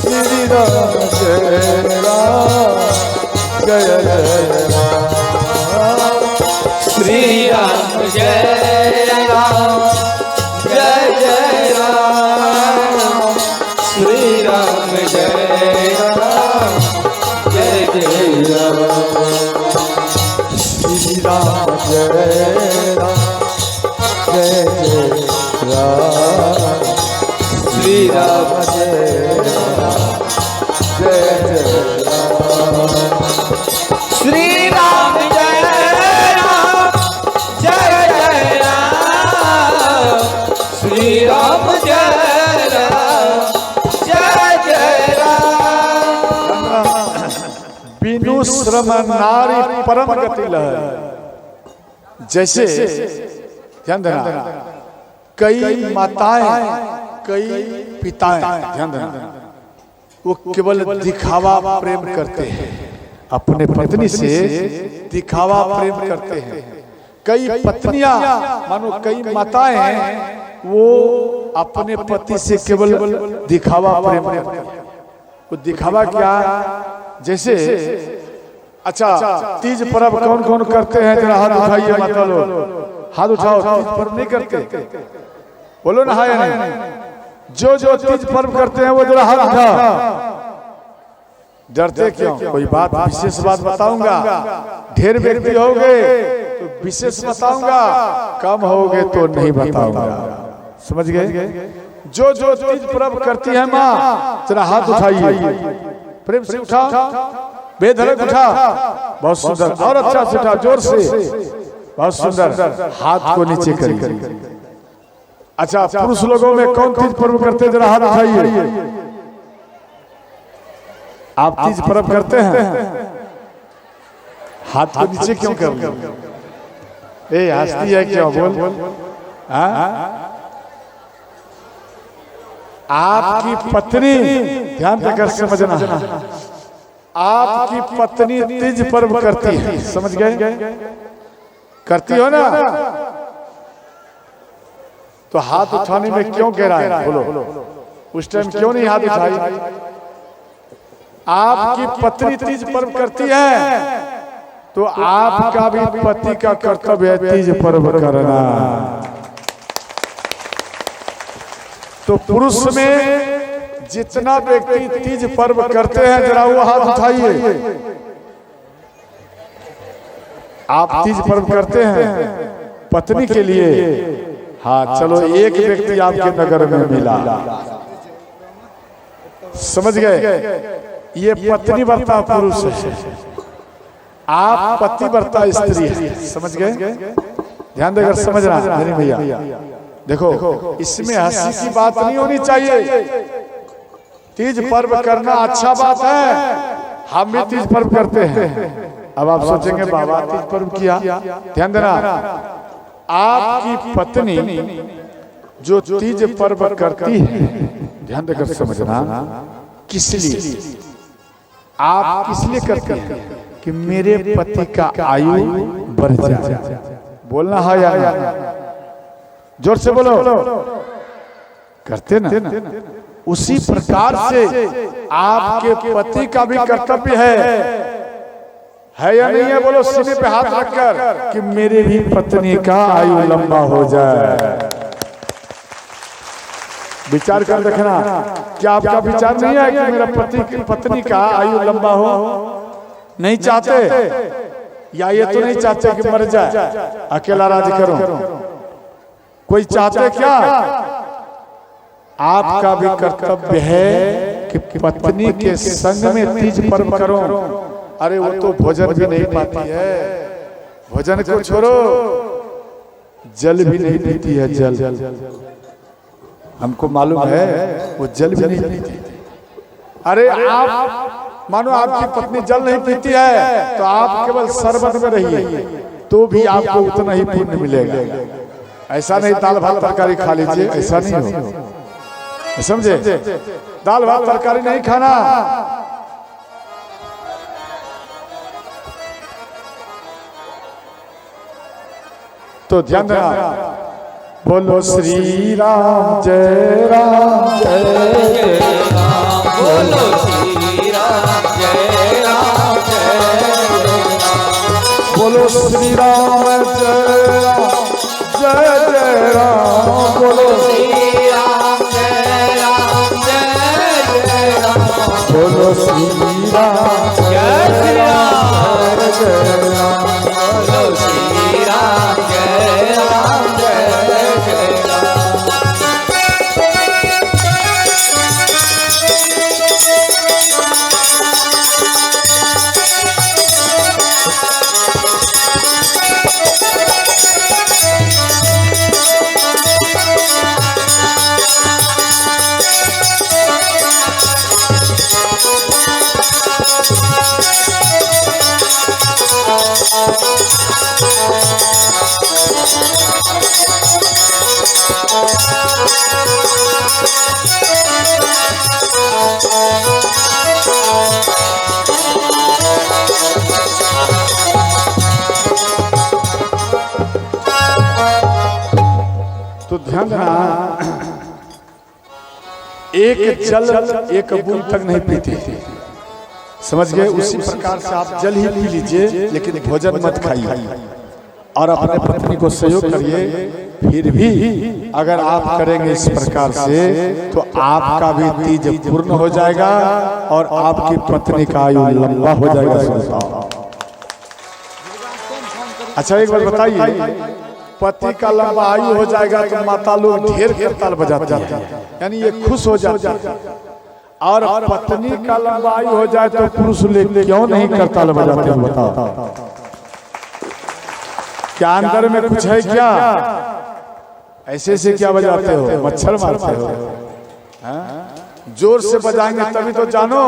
श्री श्री राम जय राम जय जय राम श्री राम जय राम जय जय राम श्री राम जय राम जय जय राम श्री राम जय राम जय जय राम श्री राम जय राम जय जय राम श्री राम जय राम जय जय राम बिनु श्रम नारी परम गति लहै। जैसे ध्यान देना, कई माताएं कई पिताएं, ध्यान देना, वो केवल दिखावा प्रेम करते हैं, अपने पत्नी से दिखावा प्रेम करते हैं। कई पत्नियां मानो कई माताएं हैं, वो अपने पति से केवल दिखावा प्रेम करते हैं। वो दिखावा क्या? जैसे अच्छा, तीज पर्व कौन कौन करते हैं? जरा हाथ उठाइए माता लोग, हाथ उठाओ। तीज पर्व नहीं करते? बोलो ना हाँ या नहीं? जो जो तीज पर्व करते हैं वो जरा हाथ उठा। डरते क्यों? कोई बात विशेष बात बताऊंगा। ढेर व्यक्ति होगे तो विशेष बताऊंगा, कम होगे तो नहीं बताऊंगा। समझ गए? जो जो तीज पर्व करती है माँ, जरा हाथ उठाइए, प्रेम से उठा, बेधड़क उठा। बहुत सुंदर, और अच्छा से उठा, जोर से, बहुत सुंदर। हाथ को नीचे करिए। अच्छा, पुरुष लोगों में कौन तीज पर्व करते हैं? जरा हाथ उठाइए। आप तीज पर्व करते हैं? हाथ को नीचे क्यों कर रहे? ए हंसती है क्यों? बोल। आपकी पत्नी, ध्यान देकर समझना, आपकी पत्नी तीज पर्व करती है, समझ गए? करती हो ना? तो हाथ उठाने में क्यों कह रहा है? बोलो, उस टाइम क्यों नहीं हाथ उठाई? आपकी पत्नी तीज पर्व करती है तो आपका भी पति का कर्तव्य है तीज पर्व करना। तो पुरुष में जितना व्यक्ति तीज पर्व करते हैं, जरा वो हाथ उठाइए। आप तीज पर्व करते हैं पत्नी के लिए? हाँ, चलो एक व्यक्ति आपके नगर में मिला। समझ गए? ये पत्नी वर्ता पुरुष है, आप पति वर्ता स्त्री है। समझ गए? ध्यान देकर समझना मेरे भैया। देखो, इसमें हंसी की बात नहीं होनी चाहिए। तीज पर्व करना अच्छा बात है, हम भी तीज पर्व करते हैं। अब आप सोचेंगे बाबा तीज पर्व किया, ध्यान देना, आपकी पत्नी जो तीज पर्व करती है, ध्यान देकर समझना, किस लिए? आप किस लिए करते हैं? कि मेरे पति का आयु बढ़ जाए। बोलना है या ना? जोर से बोलो। करते ना? उसी प्रकार से आपके पति का भी कर्तव्य है या नहीं है? बोलो सीने पे हाथ रखकर कि मेरे भी पत्नी का आयु लंबा हो जाए। विचार कर देखना, क्या आपका विचार नहीं है कि मेरा पत्नी का आयु लंबा हो? नहीं चाहते? या ये तो नहीं चाहते कि मर जाए, अकेला राज करूं? कोई चाहते क्या? आपका भी कर्तव्य है कि पत्नी के संग में तीज पर्व करो। अरे वो तो भोजन भी नहीं पाती है, भोजन को छोड़ो, जल भी नहीं पीती है। जल हमको मालूम है, वो जल भी नहीं पीती। अरे आप मानो आपकी पत्नी जल नहीं पीती है तो आप केवल शरबत में रहिए, तो भी आपको उतना ही पुण्य मिलेगा। ऐसा नहीं दाल भात तरकारी खा लीजिए, ऐसा नहीं हो, समझे? दाल भात तरकारी नहीं खाना। तो ध्यान देना, बोलो श्री राम जय राम जय जय राम, बोलो श्री राम जय राम जय राम, बोलो श्री राम जय जय राम बोलो श्री राम जय राम जय जय राम बोलो श्री राम जय श्री राम जय राम बोलो श्री राम जय राम जय जय राम तो ध्यान देना, एक जल एक बूंद तक नहीं पीते थे, समझ गए? उसी प्रकार से आप जल ही पी लीजिए, लेकिन भोजन मत खाइए और अपने पत्नी को सहयोग करिए। फिर भी अगर आप करेंगे इस प्रकार से तो आपका भी तीज पूर्ण हो जाएगा और आपकी पत्नी का आयु लंबा हो जाएगा। अच्छा एक बार बताइए, पति का लंबा आयु हो जाएगा तो माता लोग ढेर करताल बजाते हैं, यानी ये खुश हो जाते हैं। और पत्नी का लंबा आयु हो जाए तो पुरुष लोग क्यों नहीं करताल बजाते हैं? बताओ, क्या अंदर में कुछ है क्या? ऐसे ऐसे क्या बजाते हो? मच्छर मारते हो? जोर से बजाएंगे तभी तो जानो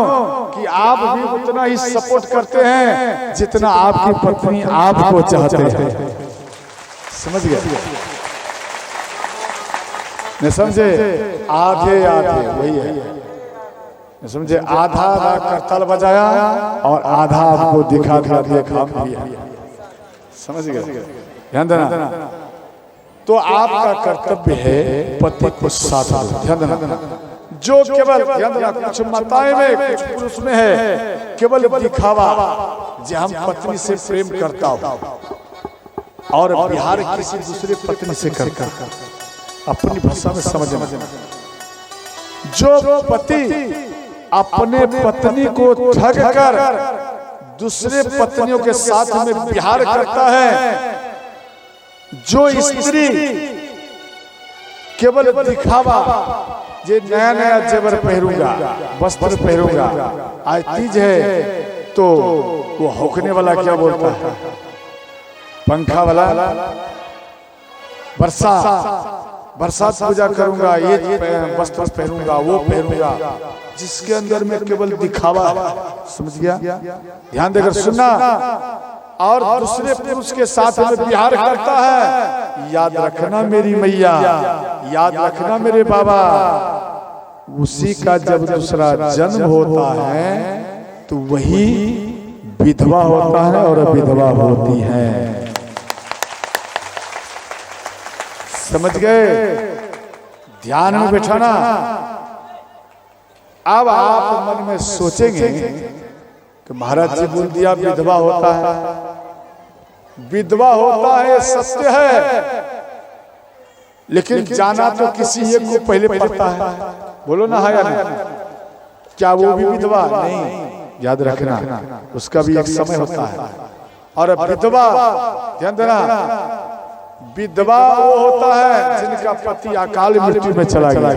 कि आप भी उतना ही सपोर्ट करते हैं जितना आपकी पत्नी आपको चाहते हैं। समझ गए? नहीं समझे? आधे आधे वही है। नहीं समझे? आधा आधा करताल बजाया और आधा आपको दिखा दिया काम किया। समझ गए? ध्यान देना, तो आपका कर्तव्य है पति को साथ दो। ध्यान देना, जो केवल ध्यान देना, कुछ माताएं में कुछ पुरुष में है केवल दिखावा, जो हम पत्नी से प्रेम करता हूं और बिहार किसी दूसरे पत्नी से करता, अपनी भाषा में समझना। जो पति अपने पत्नी को ठग कर दूसरे पत्नियों के साथ में विहार करता है, जो स्त्री केवल दिखावा, ये नया नया जेवर पहनूंगा, वस्त्र पहनूंगा, आज तीज है तो वो होकने वाला क्या बोलता है, पंखा वाला, बरसात पूजा करूंगा, ये वस्त्र पहनूंगा, वो पहनूंगा, जिसके अंदर में केवल दिखावा। समझ गया? ध्यान देकर सुनना। और दूसरे पुरुष के साथ में विहार करता है, याद रखना मेरी मैया, याद रखना मेरे बाबा, उसी का जब दूसरा जन्म होता है तो वही विधवा होता है और विधवा होती है। समझ गए? ध्यान में बैठाना। अब आप मन में सोचेंगे कि महाराज जी बोल दिया विधवा होता है, विधवा होता है, सत्य है, लेकिन जाना तो किसी एक को पहले पड़ता है। बोलो ना, है या नहीं? क्या वो भी विधवा नहीं? याद रखना, उसका भी एक समय होता है। और विधवा, ध्यान देना, विधवा वो होता है जिनका पति अकाल मृत्यु में चला गया,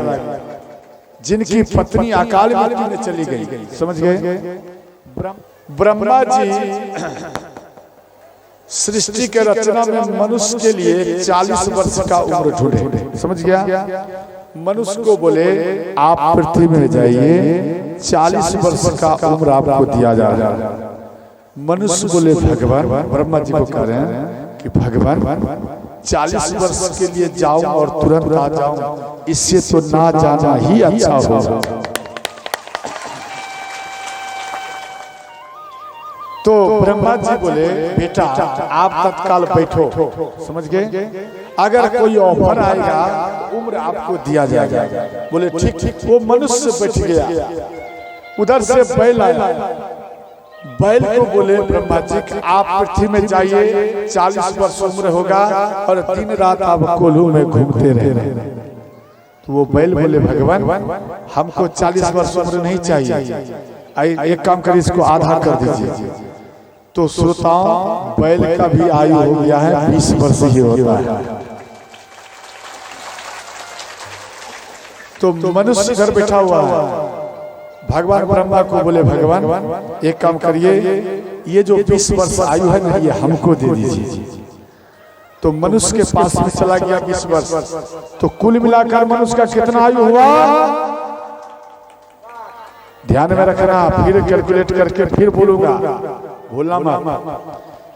जिनकी पत्नी अकाल मृत्यु में चली गई। समझ गए? ब्रह्मा जी सृष्टि के रचना में मनुष्य के लिए 40 वर्ष का उम्र ढूंढे। समझ गया? मनुष्य को बोले आप पृथ्वी में जाइए, 40 वर्ष का उम्र आपको दिया जा रहा है। मनुष्य बोले भगवान, ब्रह्मा जी को कह रहे हैं कि भगवान 40 वर्ष के लिए जाऊं और तुरंत आ जाऊं, इससे तो ना जाना ही अच्छा होगा। तो ब्रह्मा जी बोले बेटा आप तत्काल बैठो। समझ गए? अगर कोई ऑफर आएगा उम्र आपको दिया जाएगा। बोले ठीक ठीक। वो मनुष्य बैठ गया, उधर से बैल आया, बैल को बोले ब्रह्मा जी कि आप पृथ्वी में जाइए, 40 वर्ष उम्र होगा और दिन रात आप कोल्हू में घूमते रहे। तो वो बैल बोले भगवान हमको 40 वर्ष उम्र नहीं चाहिए, एक काम करिए इसको आधा कर दीजिए। तो श्रोताओं बैल का भी आयु हो गया है 20 वर्ष ही होता है। तो मनुष्य घर बैठा हुआ है, भगवान ब्रह्मा को बोले भगवान एक काम करिए, ये जो 20 वर्ष आयु है ना ये हमको दे दीजिए। तो मनुष्य के पास में चला गया 20 वर्ष। तो कुल मिलाकर मनुष्य का कितना आयु हुआ ध्यान में रखना, फिर कैलकुलेट करके फिर बोलूंगा, भूलना मत।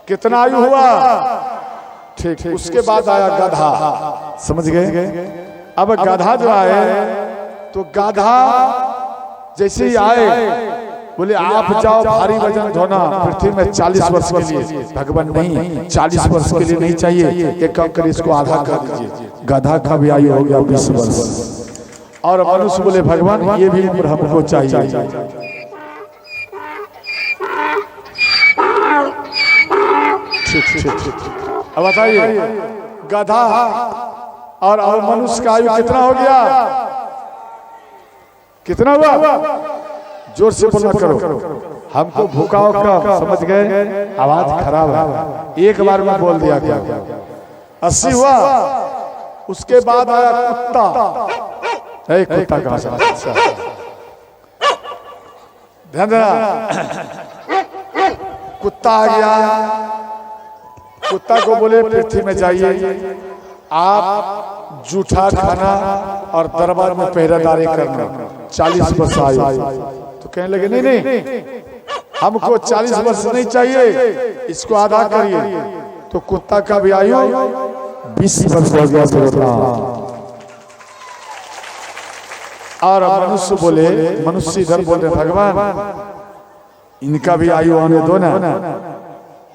कितना आयु हुआ? ठीक। उसके बाद आया गधा, समझ गए? अब गधा जो आए तो गधा जैसे ही आए बोले आप जाओ भारी वजन ढोना पृथ्वी में 40 वर्ष के लिए। भगवान नहीं, 40 वर्ष के लिए नहीं चाहिए, एक काम करिए इसको आधा कर दीजिए। गधा का भी आयु हो गया 20 वर्ष। और मनुष्य बोले भगवान ये भी उम्र हमको चाहिए। ठीक। अब बताइए गधा और मनुष्य का आयु कितना हो गया? कितना हुआ? जोर से बोलना करो, हमको भूखा होगा, समझ गए? आवाज खराब है, एक बार में बोल दिया क्या? 80 हुआ। उसके बाद आया कुत्ता। कुत्ता कहां से? ध्यान देना, कुत्ता आ गया। कुत्ता को बोले पृथ्वी में जाइए, आप जूठा खाना और दरबार में पहरेदारी करना, 40 वर्ष आयु। तो कहने लगे नहीं, हमको 40 वर्ष नहीं चाहिए, इसको आधा करिए। तो कुत्ता का भी आयु 20 वर्ष हो गया। और मनुष्य बोले, मनुष्य इधर बोल रहे भगवान इनका भी आयु आने दो ना।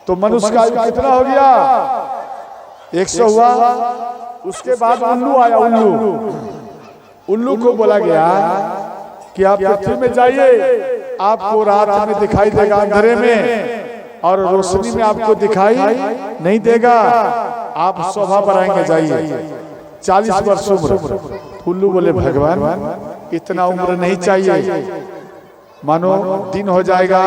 तो मनुष्य का आयु कितना हो गया? 100 हुआ। उसके बाद उल्लू आया। उल्लू को बोला गया कि आप पृथ्वी में जाइए, आपको रात में दिखाई देगा अंधेरे में, और रोशनी में आपको दिखाई नहीं देगा, आप शोभा बढ़ाएंगे, जाइए। 40 वर्ष उम्र। उल्लू बोले भगवान इतना उम्र नहीं चाहिए, मानो दिन हो जाएगा,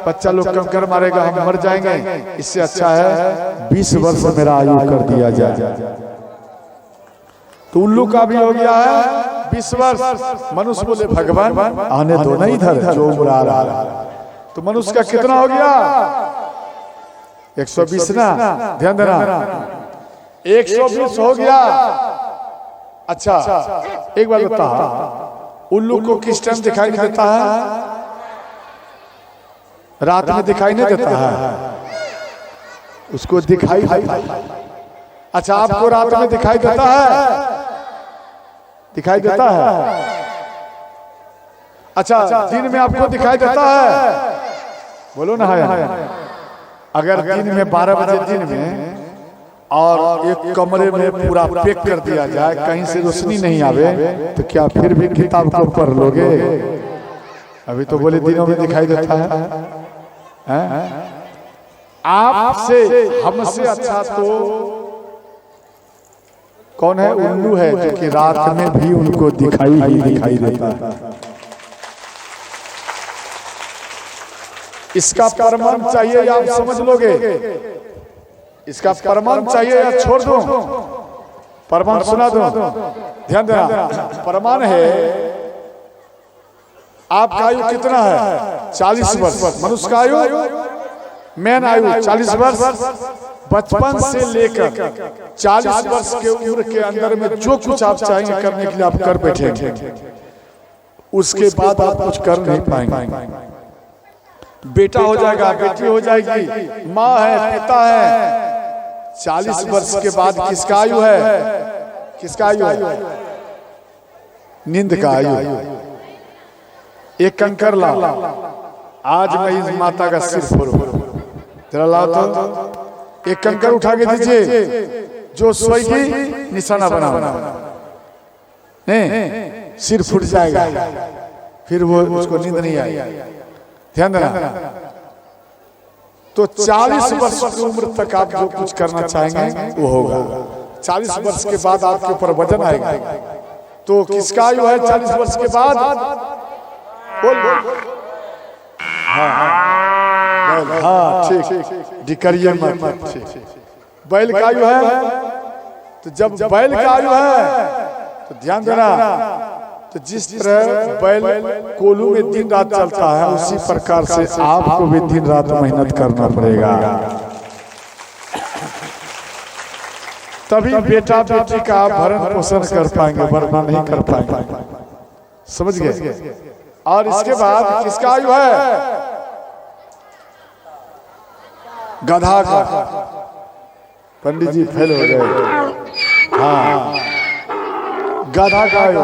बच्चा लोग कंकर मारेगा, हम मर जाएंगे, इससे अच्छा है 20 वर्ष मेरा आयु कर दिया जाए। तो उल्लू का भी हो गया है 20 वर्ष। मनुष्य बोले भगवान आने दो ना इधर, जो उम्र आ रहा है। तो मनुष्य का कितना हो गया? 120 ना, ध्यान देना, 120 हो गया। अच्छा एक बात बता, उल्लू को किस टाइम दिखाई नहीं देता है? रात में दिखाई नहीं देता है, उसको दिखाई देता है। अच्छा आपको रात में दिखाई देता है? दिखाई देता है। अच्छा दिन में आपको दिखाई देता है? बोलो ना है। अगर दिन में 12 बजे दिन में और एक कमरे में पूरा पैक कर दिया जाए, कहीं से रोशनी नहीं आवे, तो क्या फिर भी किताब को पढ़ लोगे? अभी तो बोले दिनों में दिखाई देता है। आपसे हमसे अच्छा तो कौन है? उल्लू है, जो कि रात में भी उनको दिखाई देता है। इसका प्रमाण चाहिए या आप समझ लोगे? इसका प्रमाण चाहिए या छोड़ दो? प्रमाण सुना दो, ध्यान देना। प्रमाण है, आपका आयु कितना है? 40 वर्ष। मनुष्य का आयु, मेन आयु 40 वर्ष। बचपन से लेकर 40 वर्ष के उम्र के अंदर में जो कुछ आप चाहेंगे करने के लिए आप कर बैठेंगे, उसके बाद आप कुछ कर नहीं पाएंगे। बेटा हो जाएगा, बेटी हो जाएगी, माँ है, पिता है। 40 वर्ष के बाद किसका आयु है? किसका आयु है? नींद का आयु। एक कंकर ला, आज मैं इस माता का सिर फोड़ूं, जरा लाओ तो। एक कंकर उठा के दीजिए, जो सोएगी निशाना बना नहीं, सिर फूट जाएगा, फिर वो उसको नींद नहीं आएगी। ध्यान देना। तो 40 वर्ष की उम्र तक आप जो कुछ करना चाहेंगे वो होगा। 40 वर्ष के बाद आपके ऊपर वजन आएगा। तो किसका आयु है 40 वर्ष के बाद? बोल हाँ ठीक, डिकरिए मत। बैल का आयु है, तो जब बैल का आयु है तो ध्यान देना, तो जिस तरह बैल कोलू में दिन रात चलता है उसी प्रकार से आपको भी दिन रात मेहनत करना पड़ेगा, तभी बेटा बेटी का आप भरण पोषण कर पाएंगे, वरना नहीं कर पाएंगे। समझ गए? और इसके बाद किसका आयु है? गधा का। पंडित जी फेल हो गए। हाँ, गधा का आयु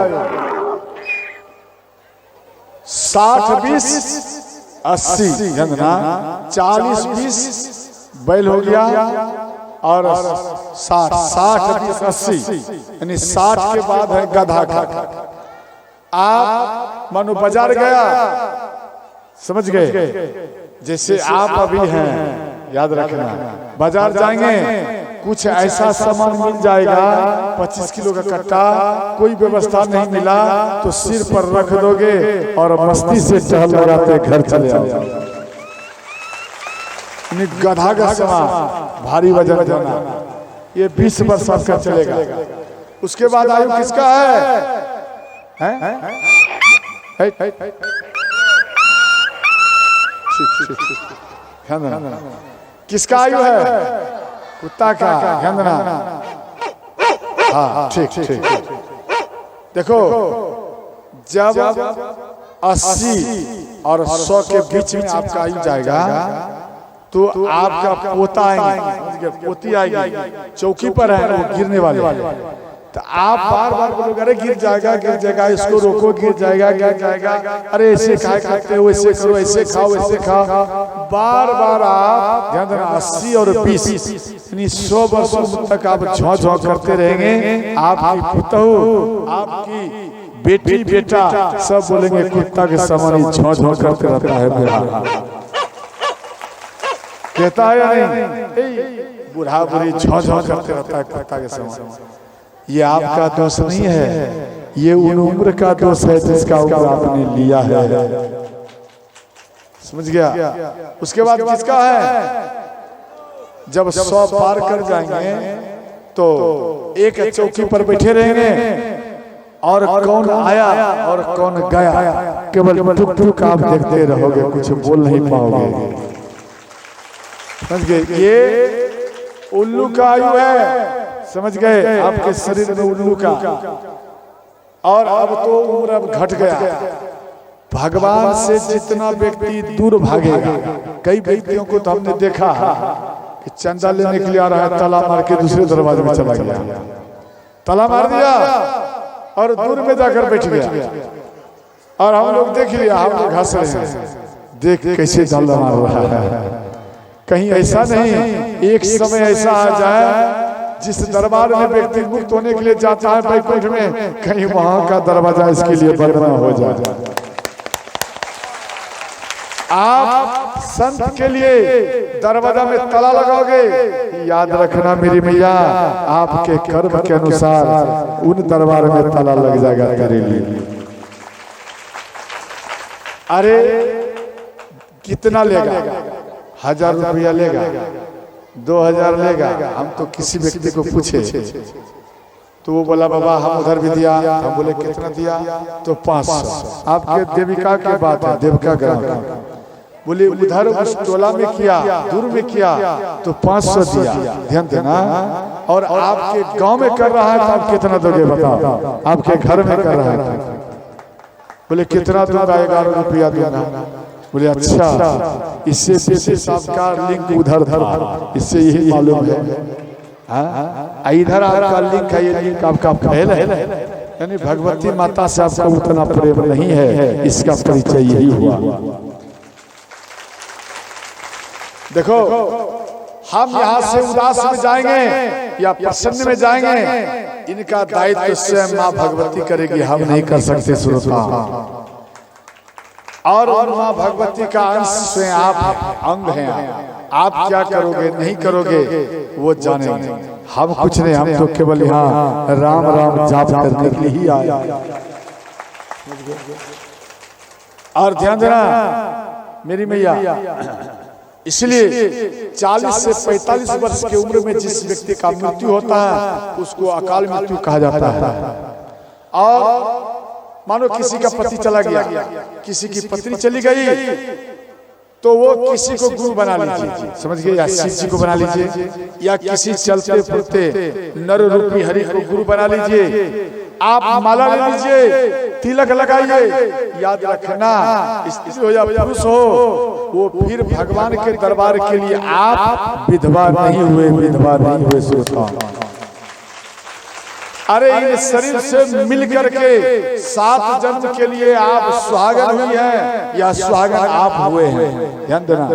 60-20-80, ना 40-20 बैल हो गया और 60-20-80, यानी 60 के बाद है गधा का। आप मानो बाजार गया, समझ गए? जैसे आप अभी हैं, याद रखना, बाजार जाएंगे कुछ ऐसा सामान मिल जाएगा 25 किलो का कट्टा, कोई व्यवस्था नहीं मिला तो सिर पर रख दोगे और मस्ती से टहल लगाते घर चले आओगे। गधा का सामान भारी वजन जाना, ये 20 वर्ष आपका चलेगा। उसके बाद आयु किसका है? किसका आयु है? कुत्ता का। ध्यान देना। हाँ ठीक। देखो, जब 80 और 100 के बीच में आपका आयु जाएगा तो आपका पोता आएंगे, पोती आएगी, चौकी पर है वो गिरने वाले, तो आप बार बार बोलोगे अरे गिर जाएगा, इसको रोको, गिर जाएगा, अरे ऐसे खाए खाते हो, ऐसे करो, ऐसे खाओ, ऐसे खाओ, बार बार आप ध्यान देना। 80 और 20 यानी 100 वर्षों तक आप झों करते रहेंगे। आपकी पुतहू, आपकी बेटी बेटा सब बोलेंगे कुत्ता के समान ही झों करते रहता है मेरा। कहता है या नहीं? बूढ़ा बुढ़ी झों करते रहता है कुत्ता के समान। ये आपका दोष नहीं है, ये उन उम्र का दोष है जिसका उम्र आपने लिया है। समझ गया? उसके बाद किसका है? जब 100 पार कर जाएंगे तो एक चौकी पर बैठे रहेंगे और कौन आया और कौन गया केवल टुक टुक आप देखते रहोगे, कुछ बोल नहीं पाओगे। समझ गए? ये उल्लू का आयु है। समझ गए? आपके शरीर में उल्लू का। और अब तो उम्र अब घट गया। भगवान से जितना व्यक्ति दूर भागेगा, कई व्यक्तियों को तो हमने देखा कि चंदा लेने के लिए आ रहा है, ताला मार के दूसरे दरवाजे में चला गया, ताला मार दिया और दूर में जाकर बैठ गया। और हम लोग देख लिया, हम लोग हंस रहे हैं, देख कैसे ताला मार रहा है। कहीं ऐसा नहीं, एक समय ऐसा आ जाए जिस दरबार में व्यक्ति मुक्त होने के लिए जाता है बैकुंठ में, कहीं वहां का दरवाजा इसके लिए बंद न हो जाए। आप संत के लिए दरवाजा में ताला लगाओगे, याद रखना मेरी मैया, आपके कर्म के अनुसार उन दरबार में ताला लग जाएगा तेरे लिए। अरे कितना लेगा? 1000 रुपया लेगा, 2000 लेगा। हम तो किसी व्यक्ति को पूछे तो वो बोला बाबा हम उधर भी दिया, हम बोले कितना दिया? तो 500। आपके देविका की बात है, देविका ग्राम का। बोले उधर उस टोला में किया, दूर में किया तो 500 दिया। ध्यान देना। और आपके गांव में कर रहा है तो आप कितना दोगे बताओ? आपके घर में कर रहा है। बोले कितना दूंगा? 11 रुपया दूंगा। बोले अच्छा, इससे विशेष आपका लिंक उधर था, इससे यही मालूम है। इधर आपका लिंक है, ये लिंक आपका पहल है, यानी भगवती माता से आपका उतना प्रेम नहीं है, इसका परिचय यही हुआ। देखो, हम यहाँ से उदास में जाएंगे या प्रसन्न में जाएंगे, इनका दायित्व स्वयं माँ भगवती करेगी, हम नहीं कर सकते। श्रोता, और माँ भगवती का अंश से आप अंग हैं। आप क्या करोगे नहीं करोगे वो जानेंगे। हम कुछ नहीं, हम तो केवल यहाँ राम राम जाप करने के लिए ही आए। और ध्यान देना मेरी मैया, इसलिए 40 से 45 वर्ष की उम्र में जिस व्यक्ति का मृत्यु होता है उसको अकाल मृत्यु कहा जाता है। और मानो किसी का पति चला गया, किसी की पत्नी चली गई, तो वो किसी को गुरु बना लीजिए, समझ गए, या शिव जी को बना लीजिए, या किसी चलते फिरते नर रूपी हरि को गुरु बना लीजिए। आप माला ले लीजिए, तिलक लगाइए, याद रखना स्त्री हो या पुरुष हो, वो फिर भगवान के दरबार के लिए आप विधवा नहीं हुए, विधवा नहीं हुए श्रोता। अरे इन शरीर से मिल करके 7 जन्म के लिए आप सुहागन हुई हैं या सुहागन आप हुए हैं, ध्यान देना।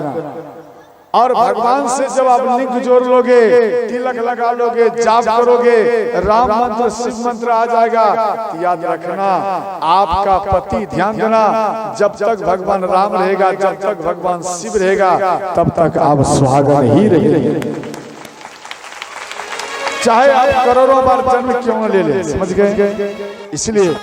और भगवान से जब आप लिंक जोड़ लोगे, तिलक लगा लोगे, जाप करोगे, राम मंत्र शिव मंत्र आ जाएगा, तो याद रखना आपका पति, ध्यान देना, जब तक भगवान राम रहेगा, जब तक भगवान शिव रहेगा, तब तक आप सुहागन ही रहेंगे, चाहे आप करोड़ों बार जन्म क्यों न ले ले, समझ गए। इसलिए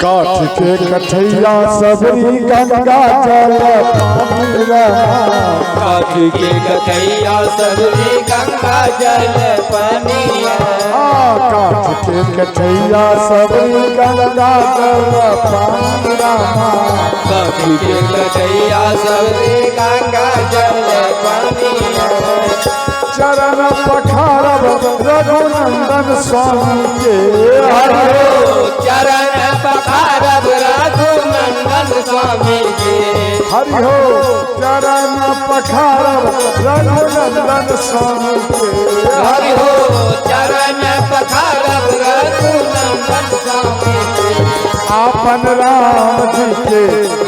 काठ के कठैया सबरी गंगा जल पानी रहा, काठ के कठैया सबरी गंगा जल पानी रहा, काठ के कठैया सबरी गंगा जल पानी रहा, काठ के कठैया सबरी गंगा जल पानी रहा। चरण पखारब रघुनंदन स्वामी के, हरि हो चरण पखारब रघुनंदन स्वामी के, हरि हो चरण पखारब रघुनंदन स्वामी के, हरि हो चरण पखारब रघुनंदन स्वामी के। आपन राम जी के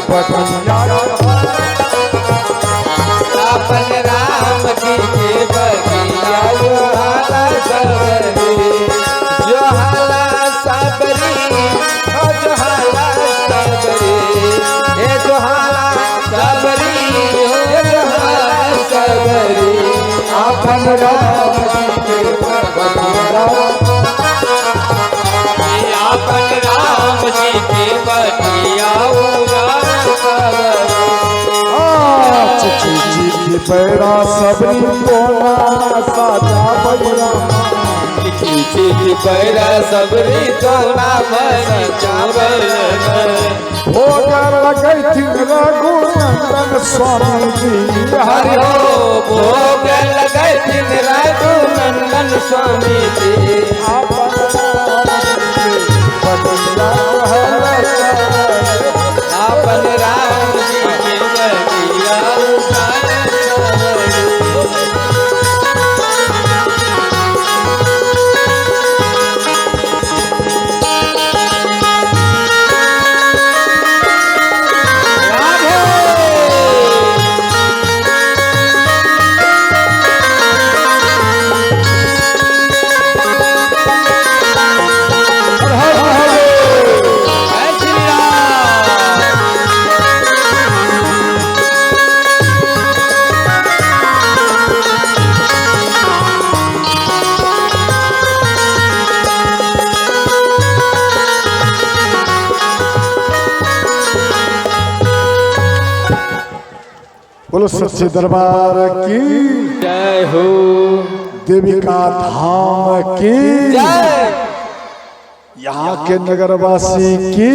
बटिया, आपन राम जी के बटिया जोहाला सबरी, जोहाला सबरी, ओ जोहाला सबरी, हे जोहाला सबरी, हो जोहाला सबरी। आपन राम जी के बटिया, आपन राम जी के बटिया जोहाला सबरी। चिट्ठी चिट्ठी पैरा सबरी बोला साजा बैरा, चिट्ठी पैरा सबरी तोला बनी चावल, भोग लगैथिन रघुनंदन स्वामी जी, हरि हो भोग लगैथिन रघुनंदन स्वामी जी। आपन आपन राम जी के बटिया बोलो सच्चे दरबार की जय हो, देविका धाम की, जय यहाँ के नगरवासी की